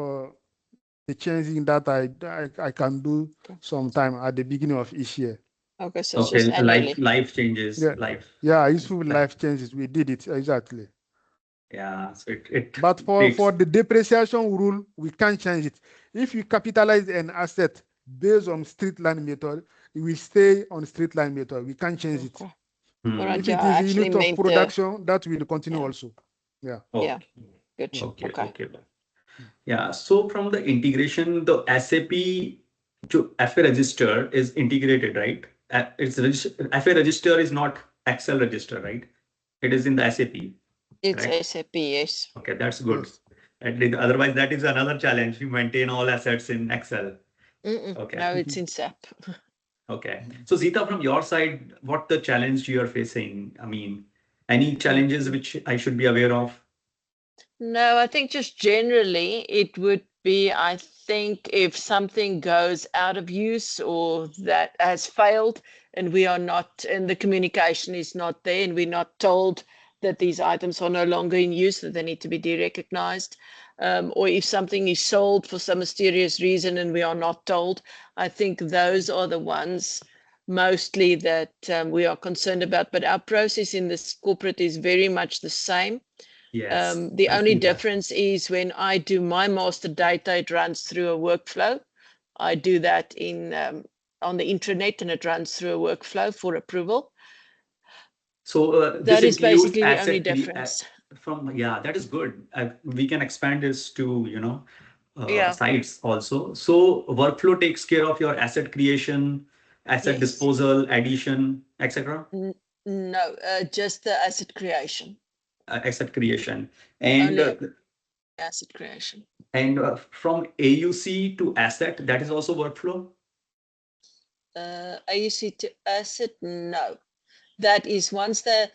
the changing that I can do sometime at the beginning of each year. Okay, so it's Okay. just annually. Life changes. Yeah, Life. yeah, useful life changes. We did it exactly. Yeah. So it But for takes. the depreciation rule, we can't change it. If you capitalize an asset based on street line method, it will stay on street line method. We can't change it. Okay. All right, If yeah, it I is a actually unit of meant the, production, that will continue yeah, also. Yeah. yeah, Okay. good. Okay. Okay. Okay. Yeah. So from the integration, the SAP to FA register is integrated, right? FA register is not Excel register, right? It is in the SAP. It's correct? SAP, yes. Okay, that's good. Otherwise, that is another challenge. You maintain all assets in Excel. Okay. No, it's in SAP. Okay. So Zita, from your side, what the challenge you are facing? I mean, any challenges which I should be aware of? No, I think just generally it would be, I think if something goes out of use or that has failed and we are not, and the communication is not there and we're not told that these items are no longer in use, that they need to be de-recognized, or if something is sold for some mysterious reason and we are not told, I think those are the ones mostly that we are concerned about. But our process in this corporate is very much the same. Yes. The I only see that. difference is when I do my master data, it runs through a workflow. I do that in on the intranet and it runs through a workflow for approval. So this That is includes basically the only difference. yeah, that is good. We can expand this to, Yeah, sites also. So workflow takes care of your asset creation, asset yes. disposal, addition, etc. No, just the asset creation. Asset creation. And Only asset creation. from AUC to asset, that is also workflow. AUC to asset, no. That is once the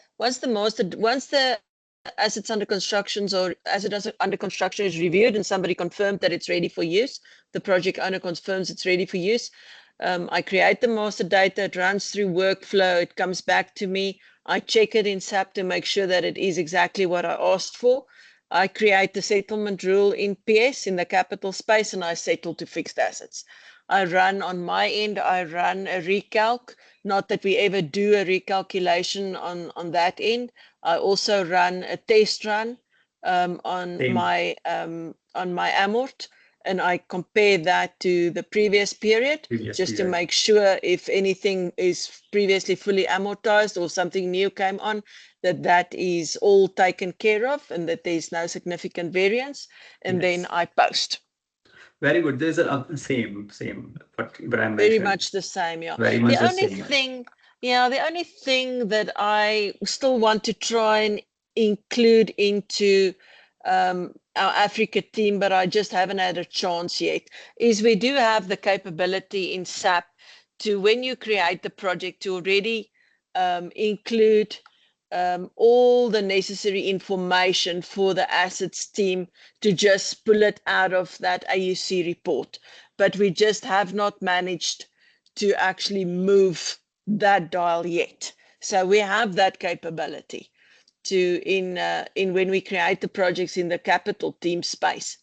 assets under constructions or asset under construction is reviewed and somebody confirmed that it's ready for use, the project owner confirms it's ready for use. I create the master data, it runs through workflow, it comes back to me. I check it in SAP to make sure that it is exactly what I asked for. I create the settlement rule in PS in the capital space and I settle to fixed assets. I run on my end, I run a recalc. Not that we ever do a recalculation on that end. I also run a test run on Same. my amort, and I compare that to the previous period just to make sure if anything is previously fully amortized or something new came on, that is all taken care of and that there's no significant variance. And then I post. Very good. There's a same, but Ibrahim Very mentioned. much the same, yeah. Very much the same. The only thing that I still want to try and include into our Africa team, but I just haven't had a chance yet, is we do have the capability in SAP to, when you create the project, to already include all the necessary information for the assets team to just pull it out of that AUC report. But we just have not managed to actually move that dial yet. So we have that capability to in when we create the projects in the capital team space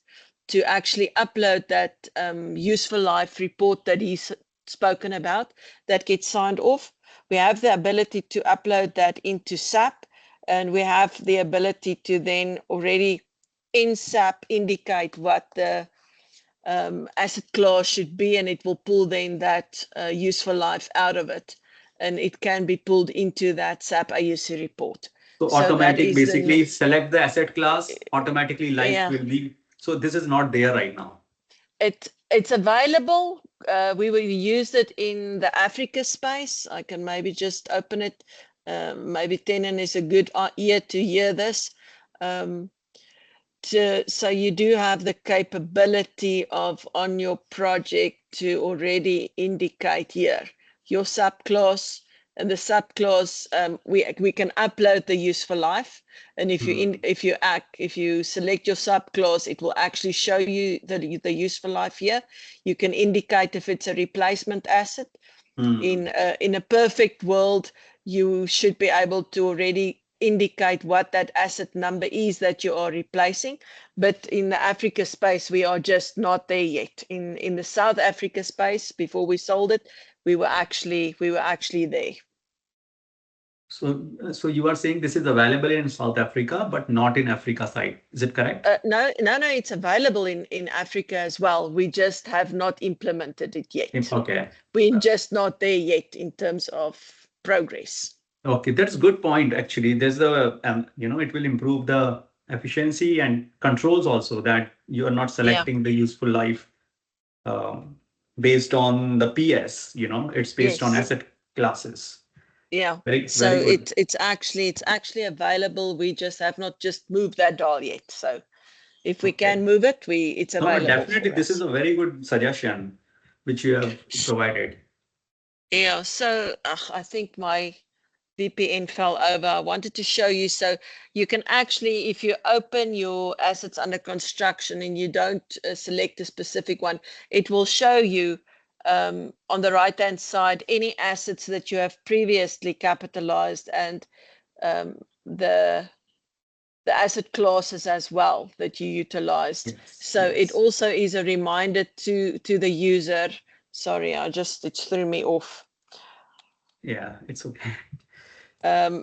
to actually upload that useful life report that he's spoken about that gets signed off. We have the ability to upload that into SAP, and we have the ability to then already in SAP indicate what the asset class should be, and it will pull then that useful life out of it, and it can be pulled into that SAP AUC report. So automatic, basically select the asset class, automatically life will be. So this is not there right now. It's available. We will use it in the Africa space. I can maybe just open it. Maybe Tenon is a good ear to hear this. So you do have the capability of on your project to already indicate here your subclass, and the subclass we can upload the useful life, and if you select your subclass, it will actually show you the useful life here. You can indicate if it's a replacement asset. In a perfect world, you should be able to already indicate what that asset number is that you are replacing, but in the Africa space we are just not there yet. In the South Africa space, before we sold it, we were actually there. So you are saying this is available in South Africa but not in Africa side, is it correct? No, it's available in Africa as well. We just have not implemented it yet. Okay, we're just not there yet in terms of progress. Okay, that's a good point. Actually, there's the it will improve the efficiency and controls also, that you are not selecting the useful life based on the PS. It's based on asset classes. Yeah. Very, So very good. it's actually available. We just have not just moved that dial yet. So if we can Okay. move it, it's No, no, available definitely for this is us. a very good suggestion which you have provided. Yeah. So I think my VPN fell over. I wanted to show you. So you can actually, if you open your assets under construction and you don't select a specific one, it will show you on the right-hand side any assets that you have previously capitalized and the asset classes as well that you utilized. Yes, So it yes. also is a reminder to the user. Sorry, it threw me off. Yeah, it's okay.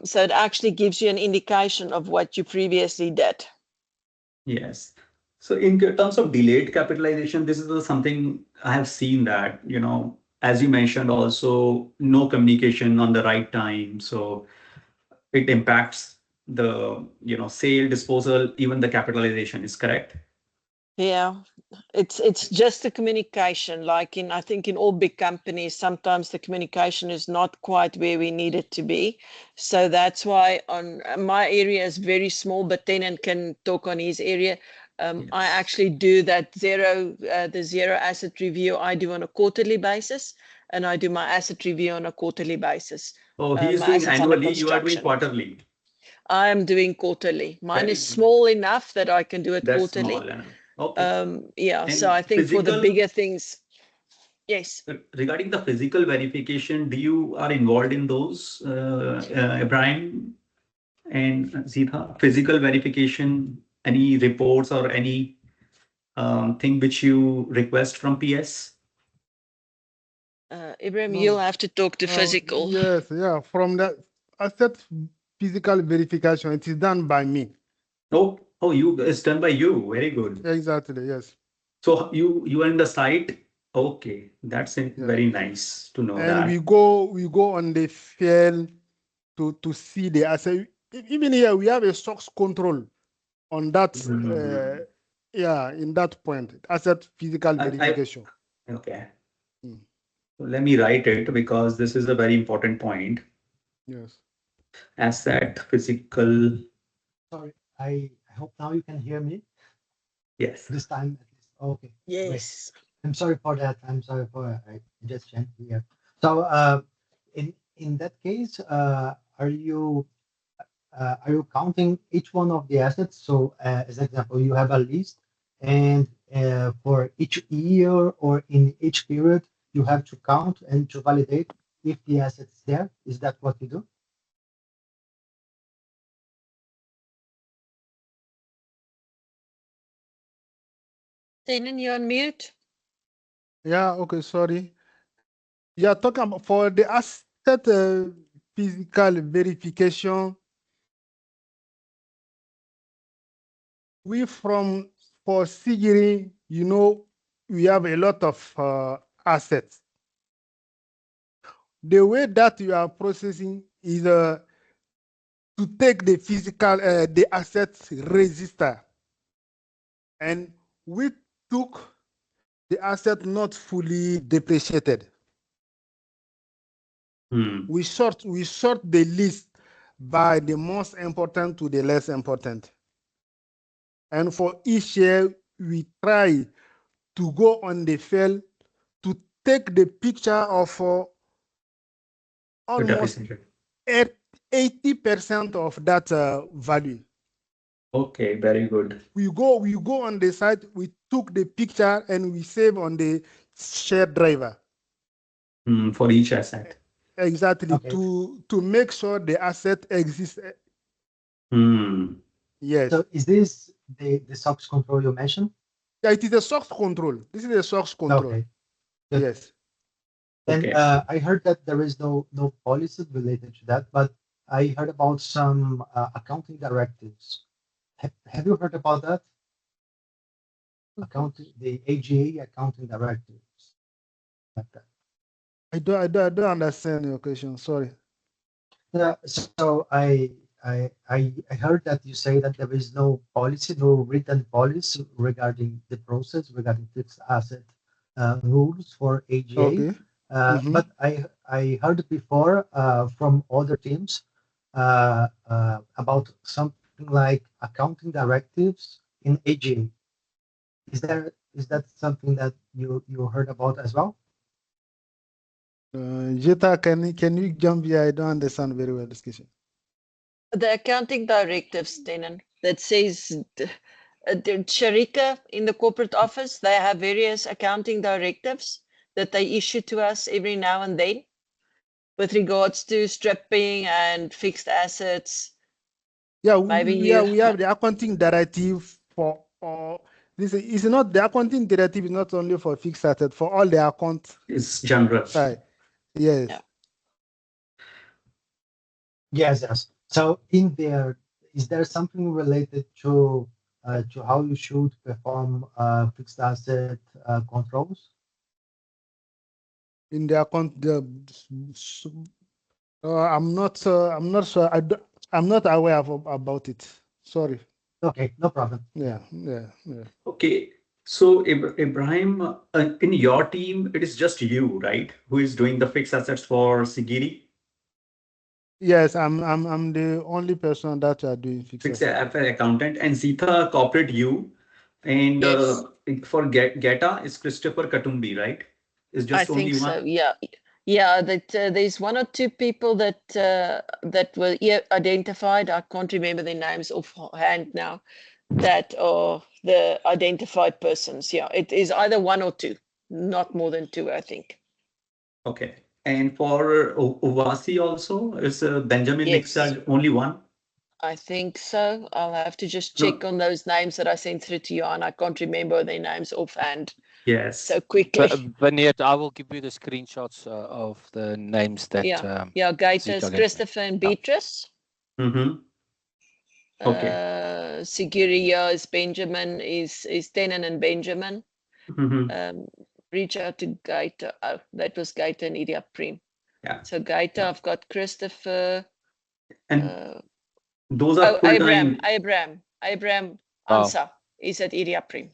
So it actually gives you an indication of what you previously did. Yes. So in terms of delayed capitalization, this is something I have seen that, as you mentioned, also no communication on the right time. So it impacts the, sale, disposal, even the capitalization is correct. Yeah, it's just the communication. Like I think in all big companies, sometimes the communication is not quite where we need it to be. So that's why on my area is very small, but Tenan can talk on his area. I Yes. actually do that the zero asset review I do on a quarterly basis, and I do my asset review on a quarterly basis. Oh, he is My doing assets under annually, you are doing construction. quarterly. I am doing quarterly. Mine Very is good. small enough that I can do it That's small. quarterly. Okay. Yeah, so And I think for the physical, bigger things, yes. regarding the physical verification, do you are involved in those, Ibrahim and Zita? Physical verification, any reports or any thing which you request from PS? Ibrahim, you'll No, have to talk to no, physical. yes, yeah. From that asset physical verification, it is done by me. Oh, it's done by you. Very good. Exactly, yes. So you are in the site. Okay, that's Yes. very nice to know And that. we go on the field to see the asset. Even here, we have a SOX control on that. Mm. Yeah, in that point, asset physical I verification. okay. Mm. So let me write it because this is a very important point. Yes. Asset physical. Sorry, I hope now you can hear me Yes. this time at least. Okay, great. Yes. I'm sorry for that. I'm sorry for I just changed here. So in that case, are you counting each one of the assets? So as an example, you have a list, and for each year or in each period, you have to count and to validate if the asset's there. Is that what you do? Tenan, you on mute? Yeah. Okay. Sorry. You are talking about for the asset physical verification. We from for Sigiri, we have a lot of assets. The way that you are processing is to take the physical, the assets register, and we took the asset not fully depreciated. Hmm. We sort the list by the most important to the less important. And for each year, we try to go on the field to take the picture of The almost depreciation. 80% of that value. Okay, very good. We go on the site, we took the picture and we save on the shared driver. For each asset. Exactly, Okay. to make sure the asset exists. Hmm. Yes. So is this the SOX control you mentioned? Yeah, it is a SOX control. This is a SOX control. Okay. Good. Yes. And Okay. I heard that there is no policy related to that, but I heard about some accounting directives. Have you heard about that? Accounting, the AGA accounting directives, like that. I don't understand your question. Sorry. So I heard that you say that there is no policy, no written policy regarding the process regarding fixed asset rules for AGA. Okay. But I heard before from other teams about something like accounting directives in AGA. Is that something that you heard about as well? Jita, can you jump here? I don't understand very well this question. The accounting directives, Tenan, that says the Sharika in the corporate office, they have various accounting directives that they issue to us every now and then with regards to stripping and fixed assets. Yeah, Maybe we have the accounting directive for this is not the accounting directive is not only for fixed asset for all the account. It's general. Right. Yes. Yeah. Yes. So in there, is there something related to how you should perform fixed asset controls? In the account, I'm not sure. I'm not aware about it. Sorry. Okay, no problem. Yeah. Okay. So Ibrahim, in your team, it is just you, right? Who is doing the fixed assets for Sigiri? Yes, I'm the only person that are doing fixed Fixed asset. asset accountant, and Zita corporate you, and Yes. for Geta is Christopher Katumbi, right? Is I just only think one. so. Yeah. That there's one or two people that that were identified. I can't remember their names offhand now. That are the identified persons. Yeah, it is either one or two, not more than two, I think. Okay. And for Uvasi also, is Benjamin Yes. Nixar only one? I think so. I'll have to just No. check on those names that I sent through to you, and I can't remember their names offhand Yes. so quickly. Vignette, I will give you the screenshots of the names that. Yeah, Gaita Zita is gave me. Christopher and Beatrice. Mm-hmm. Okay. Sigiriya is Benjamin, is Tenan and Benjamin. Mm-hmm. Reach out to Gaita. Oh, that was Gaita and Idia Prim. Yeah. So Gaita, Yeah. I've got Christopher. And those are Abraham. full-time. Abraham Wow. Ansa is at Idia Prim.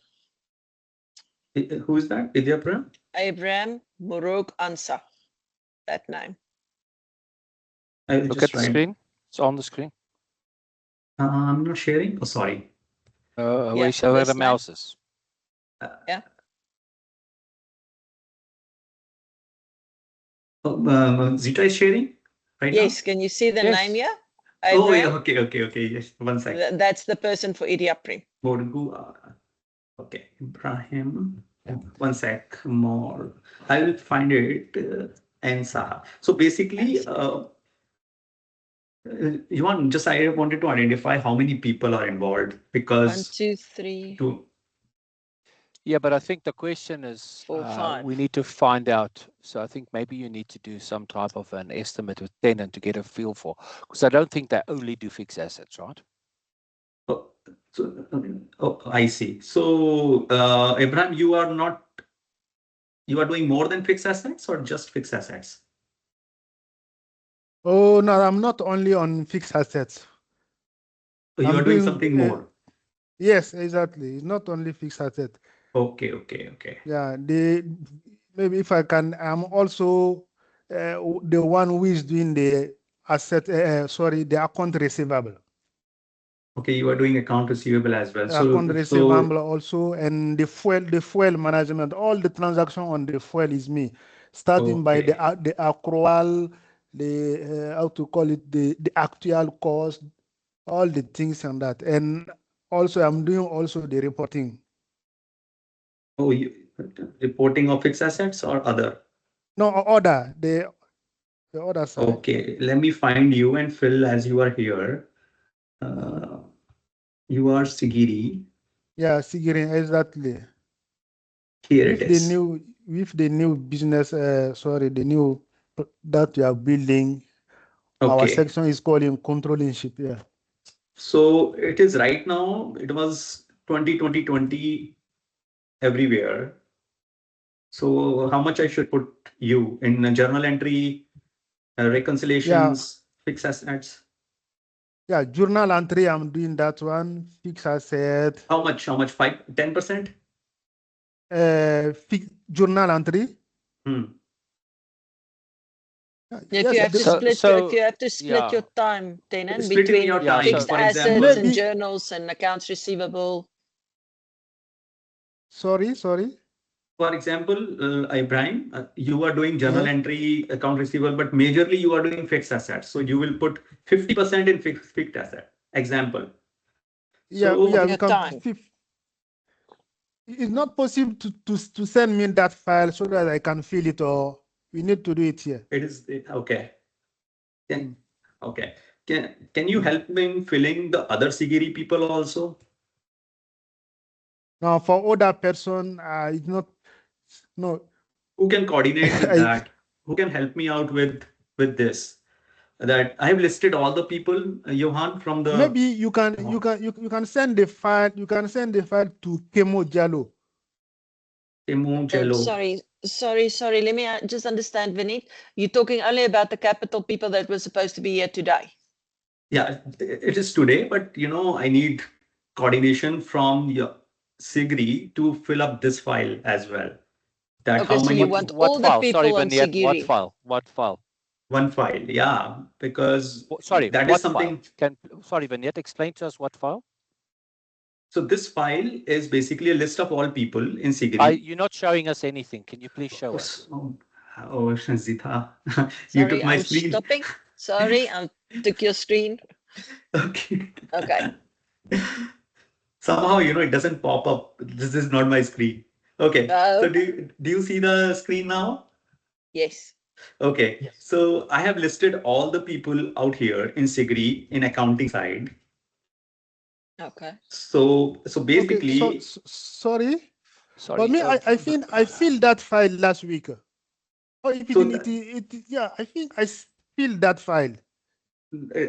Who is that? Idyapura? Abraham Murug Ansa. That name. Look at the screen. It's on the screen. I'm not sharing. Oh, sorry. Where the mouse is. Yeah. Zita is sharing right now? Yes, can you see the name here? Oh, Abraham? yeah. Okay. Yes. One second. That's the person for Idia Prim. Okay. Ibrahim. One sec more. I will find it. And Saha. So basically, I wanted to identify how many people are involved because 1, 2, 3. Yeah, but I think the question is, 4, 5. we need to find out. So I think maybe you need to do some type of an estimate with Tenant to get a feel for, because I don't think they only do fixed assets, right? I see. So, Abraham, you are doing more than fixed assets or just fixed assets? Oh, no, I'm not only on fixed assets. So you are doing something more. Yes, exactly. It's not only fixed assets. Okay. Yeah, maybe if I can, I'm also the one who is doing the the account receivable. Okay, you are doing account receivable as well. Account receivable also, and the fuel management, all the transaction on the fuel is me, starting by the accrual, the how to call it, the actual cost, all the things and that, and also I'm doing also the reporting. Oh, reporting of fixed assets or other? No, order the other side. Okay, let me find you and Phil as you are here. You are Sigiri. Yeah, Sigiri, exactly. Here it is. With the new business, the new that we are building, our section is calling controlling ship. Yeah. So it is right now, it was 2020 everywhere. So how much I should put you in a journal entry, reconciliations, fixed assets? Yeah, journal entry, I'm doing that one. Fixed asset. How much? 10%? Journal entry. If you have to split, if you have to split your time, Tenan, between your time, fixed for assets example. and journals and accounts receivable. Sorry. For example, Ibrahim, you are doing journal entry, account receivable, but majorly you are doing fixed assets. So you will put 50% in fixed asset. Example. Yeah, So, we can. It's not possible to send me that file so that I can fill it, or we need to do it here. It is okay. Okay. Can you help me in filling the other Sigiri people also? Now, for other person, it's not. No. Who can coordinate with that? Who can help me out with this? That I have listed all the people, Johan, from the. Maybe you can send the file. You can send the file to Kemo Jallo. Sorry. Let me just understand, Vineet. You're talking only about the capital people that were supposed to be here today. Yeah, it is today, but I need coordination from your Sigri to fill up this file as well. That okay, how many? You want all the people on Sigiri? What file? One file, yeah, because that is something. Sorry, Vineet, explain to us what file. So this file is basically a list of all people in Sigiri. You're not showing us anything. Can you please show us? Oh, Zita, you took my screen. Stopping. Sorry, I took your screen. Okay. Okay. Somehow, it doesn't pop up. This is not my screen. Okay. So do you see the screen now? Yes. Okay. Yes. So I have listed all the people out here in Sigri in accounting side. Okay. So basically. Okay, sorry. For me, I filled that file last week. Oh, if I think I filled that file.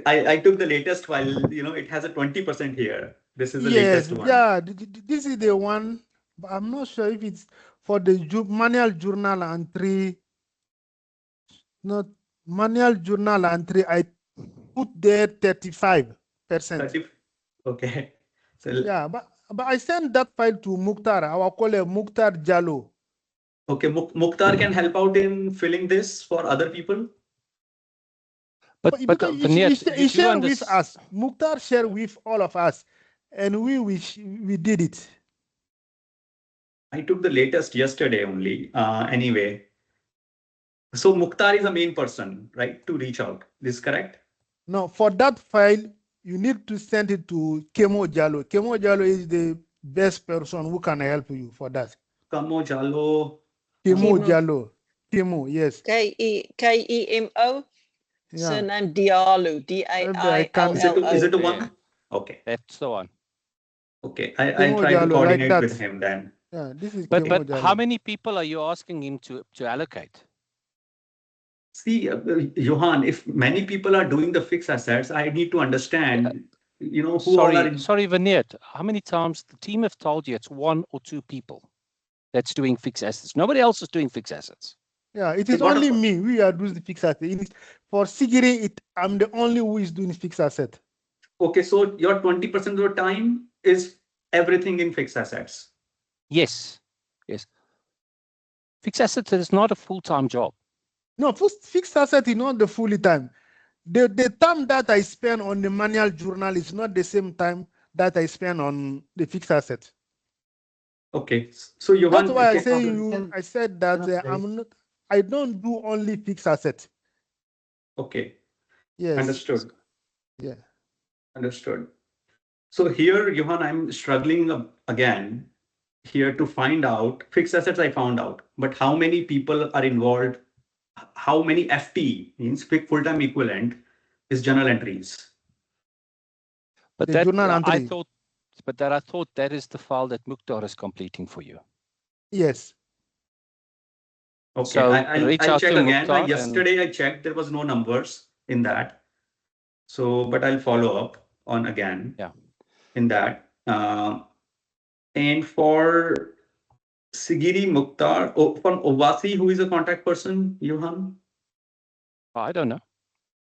I took the latest file. It has a 20% here. This is the latest one. Yeah, this is the one. But I'm not sure if it's for the manual journal entry. Not manual journal entry. I put there 35%. Okay. So yeah, but I sent that file to Mukhtar, our colleague Mukhtar Jallo. Okay, Mukhtar can help out in filling this for other people. But he shared with us. Mukhtar shared with all of us, and we did it. I took the latest yesterday only. Anyway, so Mukhtar is the main person, right, to reach out. This is correct? No, for that file, you need to send it to Kemo Jallo. Kemo Jallo is the best person who can help you for that. Kemo Jallo. Kemo Jallo. Kemo, yes. Kemo. Yeah. Surname Diallo. Diallo. Is it the one? Okay. That's the one. Okay. I'll try to coordinate like with him then. Yeah, this is but how many people are you asking him to allocate? See, Johan, if many people are doing the fixed assets, I need to understand, who all are. Sorry, Vineet. How many times the team have told you it's 1 or 2 people that's doing fixed assets? Nobody else is doing fixed assets. Yeah, it is only me. We are doing the fixed asset. For Sigiri, I'm the only who is doing fixed asset. Okay, so your 20% of the time is everything in fixed assets. Yes. Fixed assets is not a full-time job. No, fixed asset is not the full time. The time that I spend on the manual journal is not the same time that I spend on the fixed asset. Okay, so you that's why I said that I don't do only fixed asset. Okay. Yes. Understood. Yeah. Understood. So here, Johan, I'm struggling again here to find out fixed assets. I found out, but how many people are involved? How many FT means full-time equivalent is journal entries? But that I thought that is the file that Mukhtar is completing for you. Yes. Okay, so I'll check again. Yesterday I checked, there was no numbers in that. So, but I'll follow up on again. Yeah. In that. And for Sigiri Mukhtar, from Ovasi, who is a contact person, Johan? I don't know.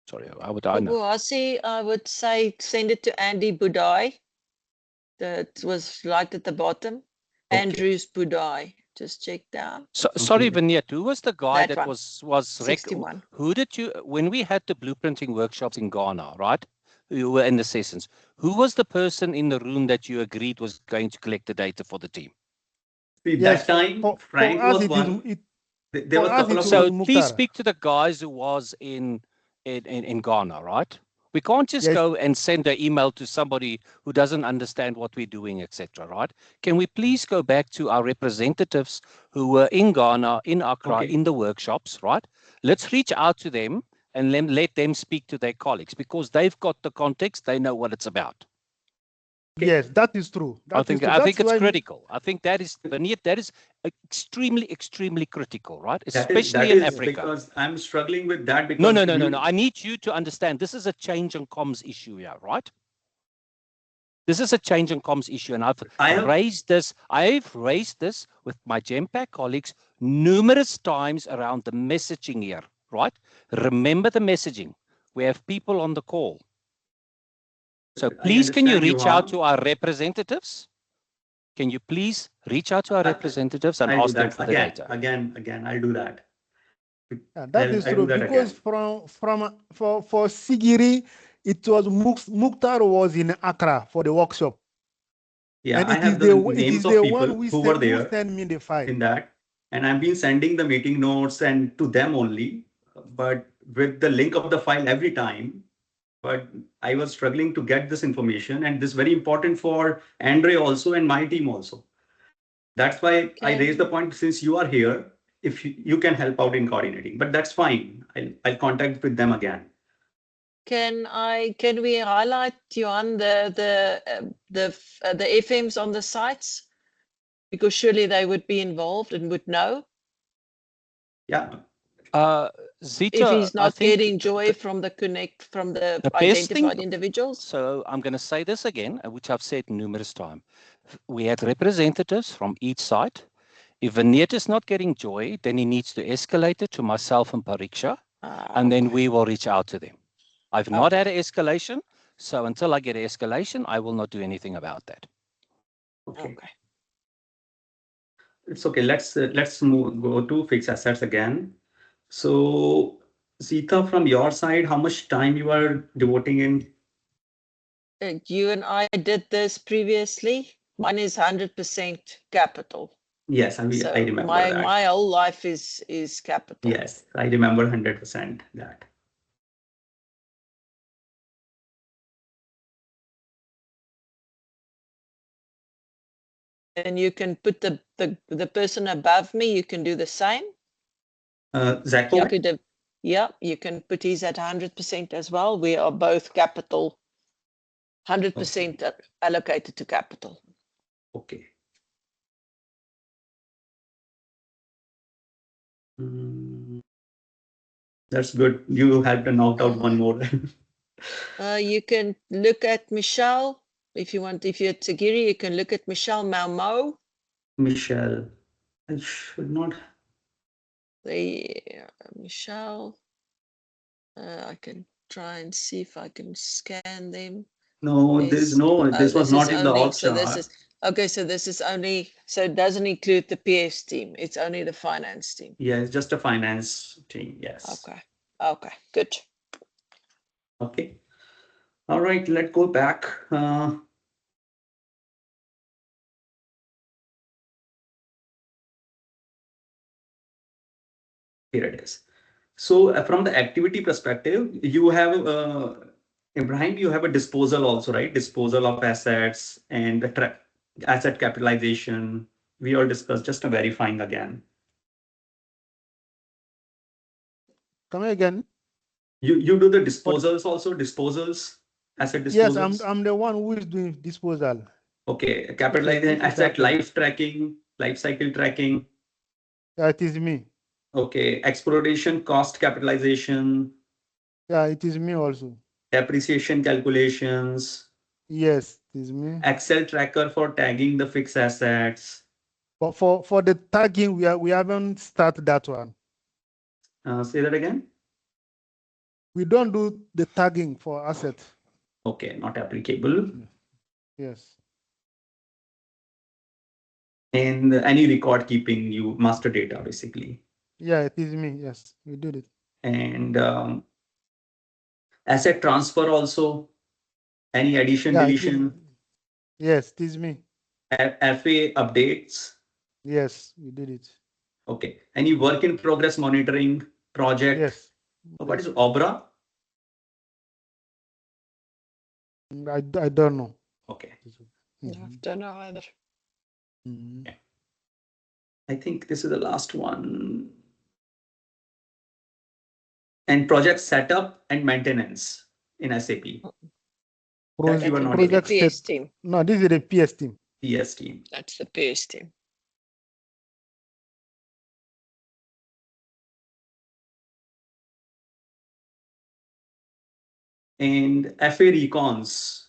Sorry, how would I know? Ovasi, I would say send it to Andy Budai. That was right at the bottom. Okay. Andrews Budai. Just check down. So, sorry, Vignette, who was the guy That that one. was 61. who did you, when we had the blueprinting workshops in Ghana, right? You were in the sessions. Who was the person in the room that you agreed was going to collect the data for the team? See, Yes, that time, for Frank us was it is one. it There for was a us couple it of. was So please Mukhtar. speak to the guys who was in Ghana, right? We can't just Yes. go and send an email to somebody who doesn't understand what we're doing, etc. Right? Can we please go back to our representatives who were in Ghana, in Accra, Okay. in the workshops, right? Let's reach out to them and let them speak to their colleagues because they've got the context, they know what it's about. Okay. Yes, that is true. I think That's it's why critical. I think that is, Vignette, that is extremely critical, right? That Especially in is Africa. because I'm struggling with that because No. I need you to understand this is a change in comms issue here, right? This is a change in comms issue, and I've raised this with my GEMPAC colleagues numerous times around the messaging here, right? Remember the messaging. We have people on the call. So please, can you reach out to our representatives? Can you please reach out to our representatives and ask them for the data? Again, I'll do that. Yeah, that is true because for Sigiri, it was Mukhtar was in Accra for the workshop. Yeah, and I have the names of people who were there sent me the file. in that, and I've been sending the meeting notes and to them only, but with the link of the file every time. But I was struggling to get this information, and this is very important for Andre also and my team also. That's why I raised the point, since you are here, if you can help out in coordinating, but that's fine. I'll contact with them again. Can we highlight, Johan, the FMs on the sites? Because surely they would be involved and would know. Yeah. Zita, if he's not I think getting joy from the identified individuals. So I'm going to say this again, which I've said numerous times. We had representatives from each site. If Vignette is not getting joy, then he needs to escalate it to myself and Pariksha, and then we will reach out to them. I've not had an escalation, so until I get an escalation, I will not do anything about that. Okay. It's okay. Let's go to fixed assets again. So, Zita, from your side, how much time you are devoting in? You and I did this previously. Mine is 100% capital. Yes, I remember that. My whole life is capital. Yes, I remember 100% that. And you can put the person above me, you can do the same. Zachko? Yeah, you can put his at 100% as well. We are both capital, 100% allocated to capital. Okay. That's good. You had to knock out one more. You can look at Michelle. If you're Tsagiri, you can look at Michelle Malmo. Michelle. I should not. Michelle. I can try and see if I can scan them. No, this was not in the org So chart. this is okay. So this is only, so it doesn't include the PS team. It's only the finance team. Yeah, it's just a finance team. Yes. Okay, good. Okay. All right, let's go back. Here it is. So from the activity perspective, you have Ibrahim, you have a disposal also, right? Disposal of assets and the asset capitalization. We all discussed, just verifying again. Come again. You do the disposals also, asset disposals? Yes, I'm the one who is doing disposal. Okay, capitalization, asset life cycle tracking. That is me. Okay, exploration cost capitalization. Yeah, it is me also. Depreciation calculations. Yes, it is me. Excel tracker for tagging the fixed assets. But for the tagging, we haven't started that one. Say that again. We don't do the tagging for assets. Okay, not applicable. Yes. And any record keeping, you master data basically. Yeah, it is me. Yes, we did it. And asset transfer also, any addition, Yeah, it is. deletion, Yes, it is me. FA updates. Yes, we did it. Okay. Any work in progress monitoring project? Yes. What is Yes. OBRA? I don't know. Okay. I don't know either. Yeah. I think this is the last one. And project setup and maintenance in SAP. That you are not The doing. PS team. No, this is the PS team. PS team. That's the PS team. And FA recons.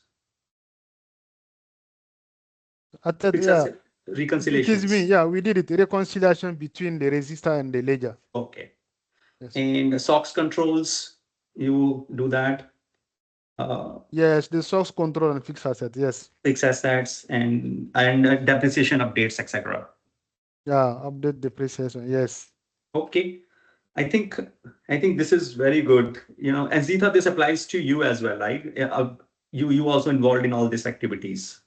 Yeah, Reconciliations. it is me. Yeah, we did it. Reconciliation between the register and the ledger. Okay. Yes. And SOX controls, you do that. Yes, the source control and fixed asset. Yes. Fixed assets and depreciation updates, etc. Yeah, update depreciation. Yes. Okay. I think this is very good. And Zita, this applies to you as well, right? You also involved in all these activities.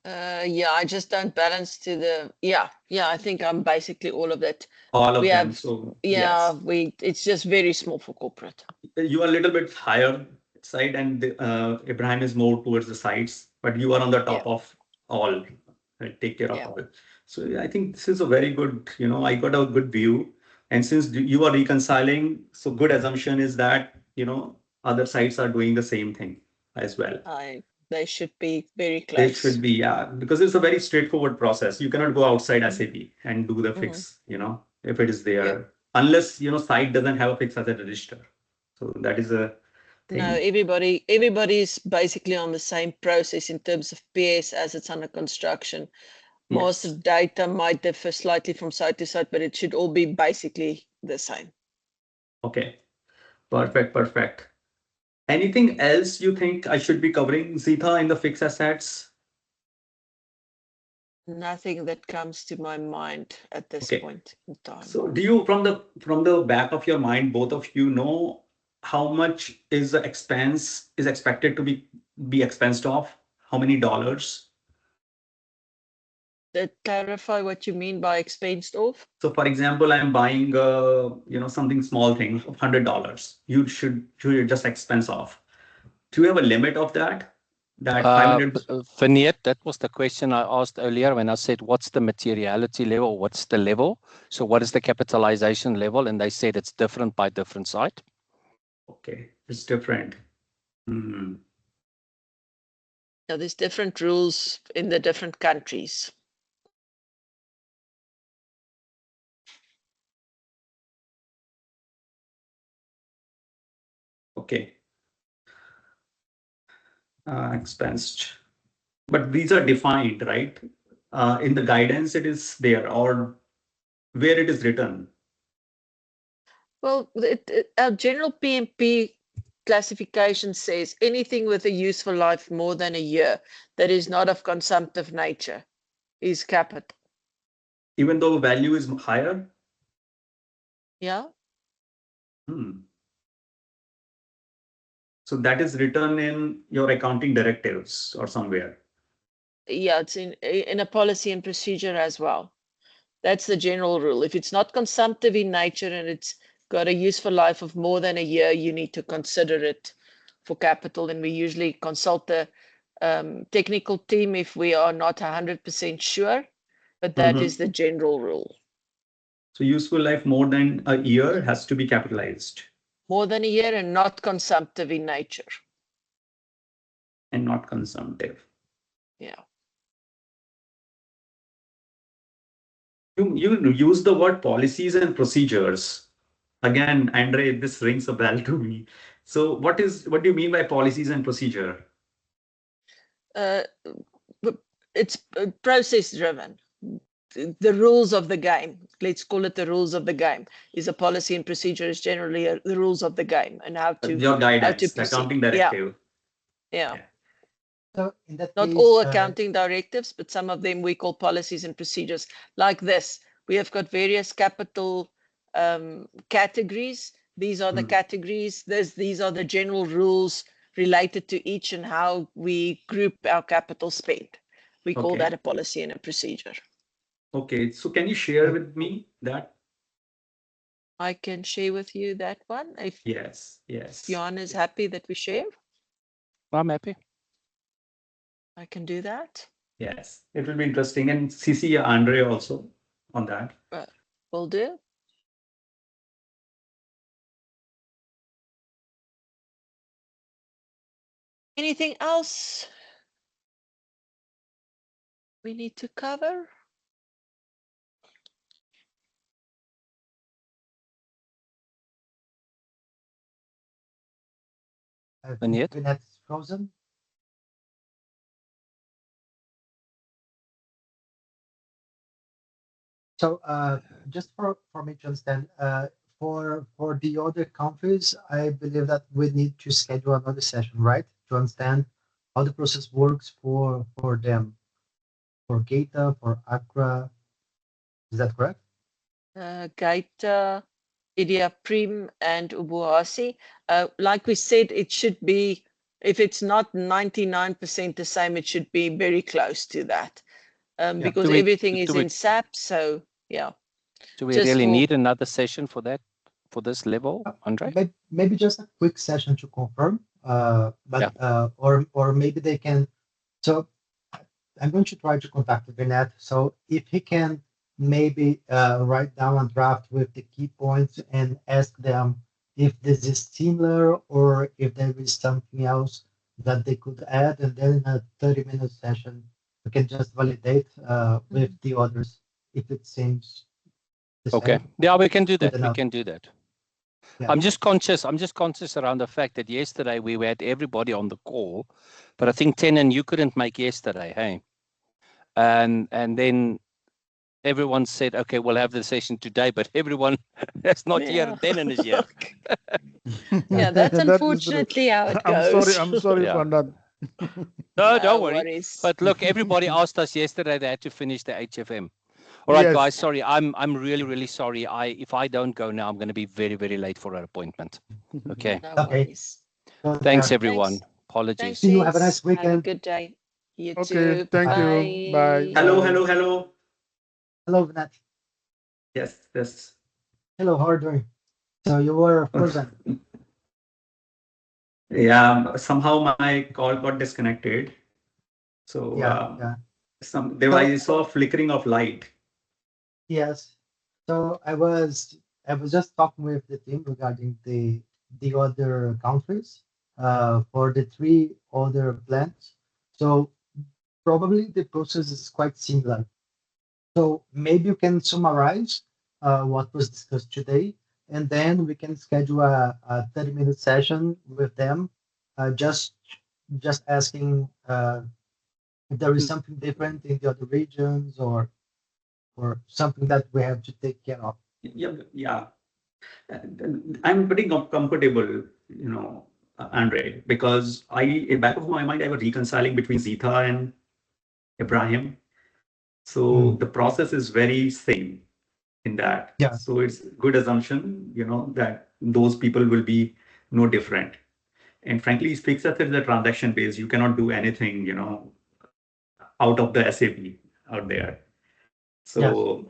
Yeah, I just don't balance to the yeah. I think I'm basically all of that. All of We them. have So yeah, yes. it's just very small for corporate. You are a little bit higher side, and Ibrahim is more towards the sides, but you are on the top of all. Take care of all. So I think this is a very good. I got a good view, and since you are reconciling, so good assumption is that other sides are doing the same thing as well. They should be very close. They should be, yeah, because it's a very straightforward process. You cannot go outside SAP and do the fix, if it is there, unless site doesn't have a fix as a register. So that is a thing. No, everybody's basically on the same process in terms of PS as it's under construction. Master data might differ slightly from site to site, but it should all be basically the same. Okay, perfect. Anything else you think I should be covering, Zita, in the fixed assets? Nothing that comes to my mind at this point in time. So do you, from the back of your mind, both of you know how much is the expense is expected to be expensed off? How many dollars? Clarify what you mean by expensed off. So for example, I'm buying something small thing of $100. You should just expense off. Do you have a limit of that? That 500. Vineet, that was the question I asked earlier when I said, what's the materiality level? What's the level? So what is the capitalization level? And they said it's different by different site. Okay, it's different. Yeah, there's different rules in the different countries. Okay. Expensed. But these are defined, right? In the guidance, it is there, or where it is written. Well, our general PMP classification says anything with a useful life more than a year that is not of consumptive nature is capital. Even though value is higher? Yeah. So that is written in your accounting directives or somewhere. Yeah, it's in a policy and procedure as well. That's the general rule. If it's not consumptive in nature and it's got a useful life of more than a year, you need to consider it for capital. And we usually consult the technical team if we are not 100% sure, but that is the general rule. So useful life more than a year has to be capitalized. More than a year and not consumptive in nature. And not consumptive. Yeah. You use the word policies and procedures. Again, Andre, this rings a bell to me. So what do you mean by policies and procedure? It's process driven. The rules of the game, let's call it the rules of the game, is a policy and procedure is generally the rules of the game and how to your guidance, how to the accounting directive. Yeah. So in that Not case, all accounting directives, but some of them we call policies and procedures. Like this, we have got various capital categories. These are the categories. These are the general rules related to each and how we group our capital spend. We call that a policy and a procedure. Okay, so can you share with me that? I can share with you that one if Yes, Jan is happy that we share. I'm happy. I can do that. Yes, it will be interesting, and CC Andre also on that. Will do. Anything else we need to cover? And yet, Vinet's frozen. So just for me to understand, for the other countries, I believe that we need to schedule another session, right? To understand how the process works for them, for Gaeta, for Accra. Is that correct? Gaeta, Idia Prim, and Ubuasi. Like we said, it should be, if it's not 99% the same, it should be very close to that. Because everything is in SAP, so yeah. Do we really need another session for that, for this level, Andre? Maybe just a quick session to confirm, or maybe they can. So I'm going to try to contact Vinet. So if he can maybe write down a draft with the key points and ask them if this is similar or if there is something else that they could add, and then in a 30-minute session, we can just validate with the others if it seems the same. Okay. Yeah, we can do that. We can do that. Yeah. I'm just conscious around the fact that yesterday we had everybody on the call, but I think Tenan, you couldn't make yesterday, hey? And then everyone said, okay, we'll have the session today, but everyone that's not here, Tenan is here. Yeah, that's unfortunately how it goes. I'm sorry for that. No, don't worry. Worries. But look, everybody asked us yesterday they had to finish the HFM. All right, guys, sorry. I'm really, really sorry. If I don't go now, I'm going to be very, very late for our appointment. Okay. No worries. Thanks, everyone. Thanks. Apologies. Thanks, See you. Have a nice weekend. Have a good day. You Okay, too. thank Bye. you. Bye. Hello, Bye. hello. Hello, Vinat. Yes. Hello, how are you doing? So you were frozen. Yeah, somehow my call got disconnected. So I saw a flickering of light. Yes. So I was just talking with the team regarding the other countries for the 3 other plants. So probably the process is quite similar. So maybe you can summarize what was discussed today, and then we can schedule a 30-minute session with them, just asking if there is something different in the other regions or something that we have to take care of. Yeah. I'm pretty comfortable, Andre, because in back of my mind, I was reconciling between Zita and Ibrahim. So the process is very same in that. Yeah. So it's good assumption, that those people will be no different. And frankly, fixed asset is a transaction base. You cannot do anything, out of the SAP out there. So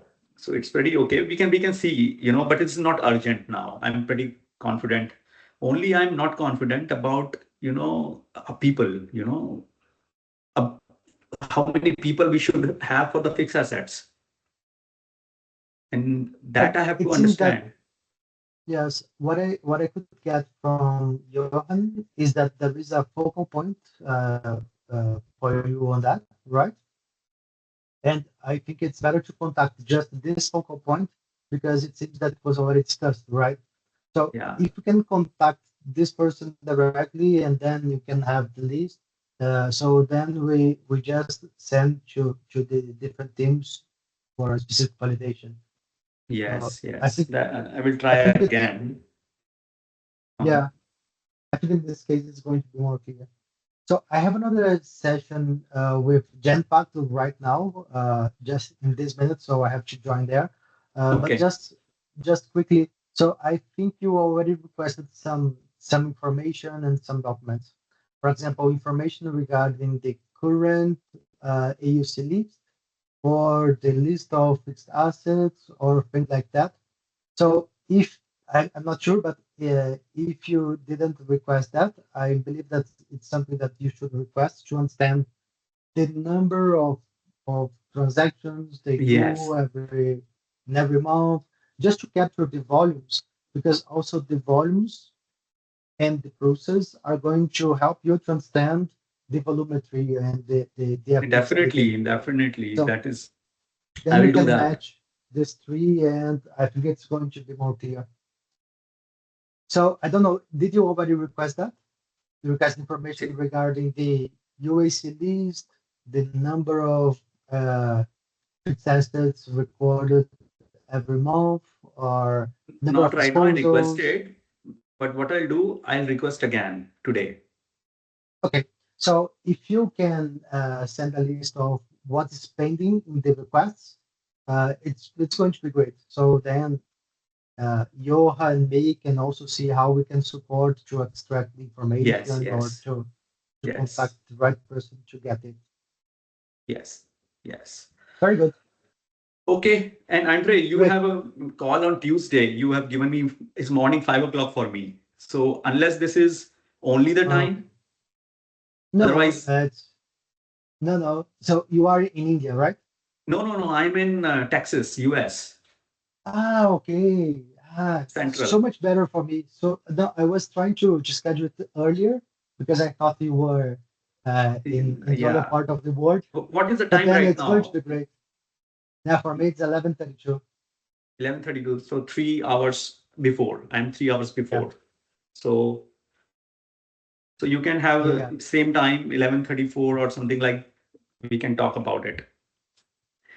it's pretty okay. We can see, but it's not urgent now. I'm pretty confident. Only I'm not confident about, people, how many people we should have for the fixed assets. And that I have to understand. Yes, what I could get from Johan is that there is a focal point for you on that, right? And I think it's better to contact just this focal point because it seems that was already discussed, right? So if you can contact this person directly and then you can have the list, so then we just send to the different teams for a specific validation. Yes. I think I will try again. Yeah, I think in this case it's going to be more clear. So I have another session with Genpact right now, just in this minute, so I have to join there. But just quickly, so I think you already requested some information and some documents. For example, information regarding the current AUC list or the list of fixed assets or things like that. So if I'm not sure, but if you didn't request that, I believe that it's something that you should request to understand the number of transactions they do every month, just to capture the volumes, because also the volumes and the process are going to help you to understand the volumetry and the Definitely. So That is, then I we will do can that. match these three, and I think it's going to be more clear. So I don't know, did you already request that? You request information regarding the UAC list, the number of fixed assets recorded every month, or number of Not right now, I disposals? requested, but what I'll do, I'll request again today. Okay, so if you can send a list of what is pending in the requests, it's going to be great. So then Joha and me can also see how we can support to extract the Yes, information or yes, to contact yes, the right person to get it. yes, yes. Very good. Okay, and Andre, you Great. have a call on Tuesday. You have given me, it's morning 5 o'clock for me. So unless this is only the time, No, otherwise, no. So you are in India, right? no. I'm in Texas, US, Ah, okay. So Central. much better for me. So no, I was trying to schedule it earlier because I thought you were in the other Yeah. part of the world. What is the But time then right it's going to now? be great. Now for me it's 11:32. 11:32. So 3 hours before. I'm 3 hours Yeah, before. So so you can have yeah. same time, 11:34 or something like we can talk about it.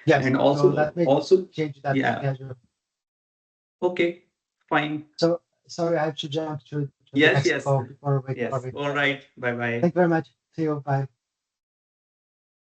Yes. And So let me also, change that yeah. schedule. Okay, fine. So sorry, I have to jump to the Yes, next yes, call before we yes. call it. All right. Bye bye. Thank you very much. See you. Bye.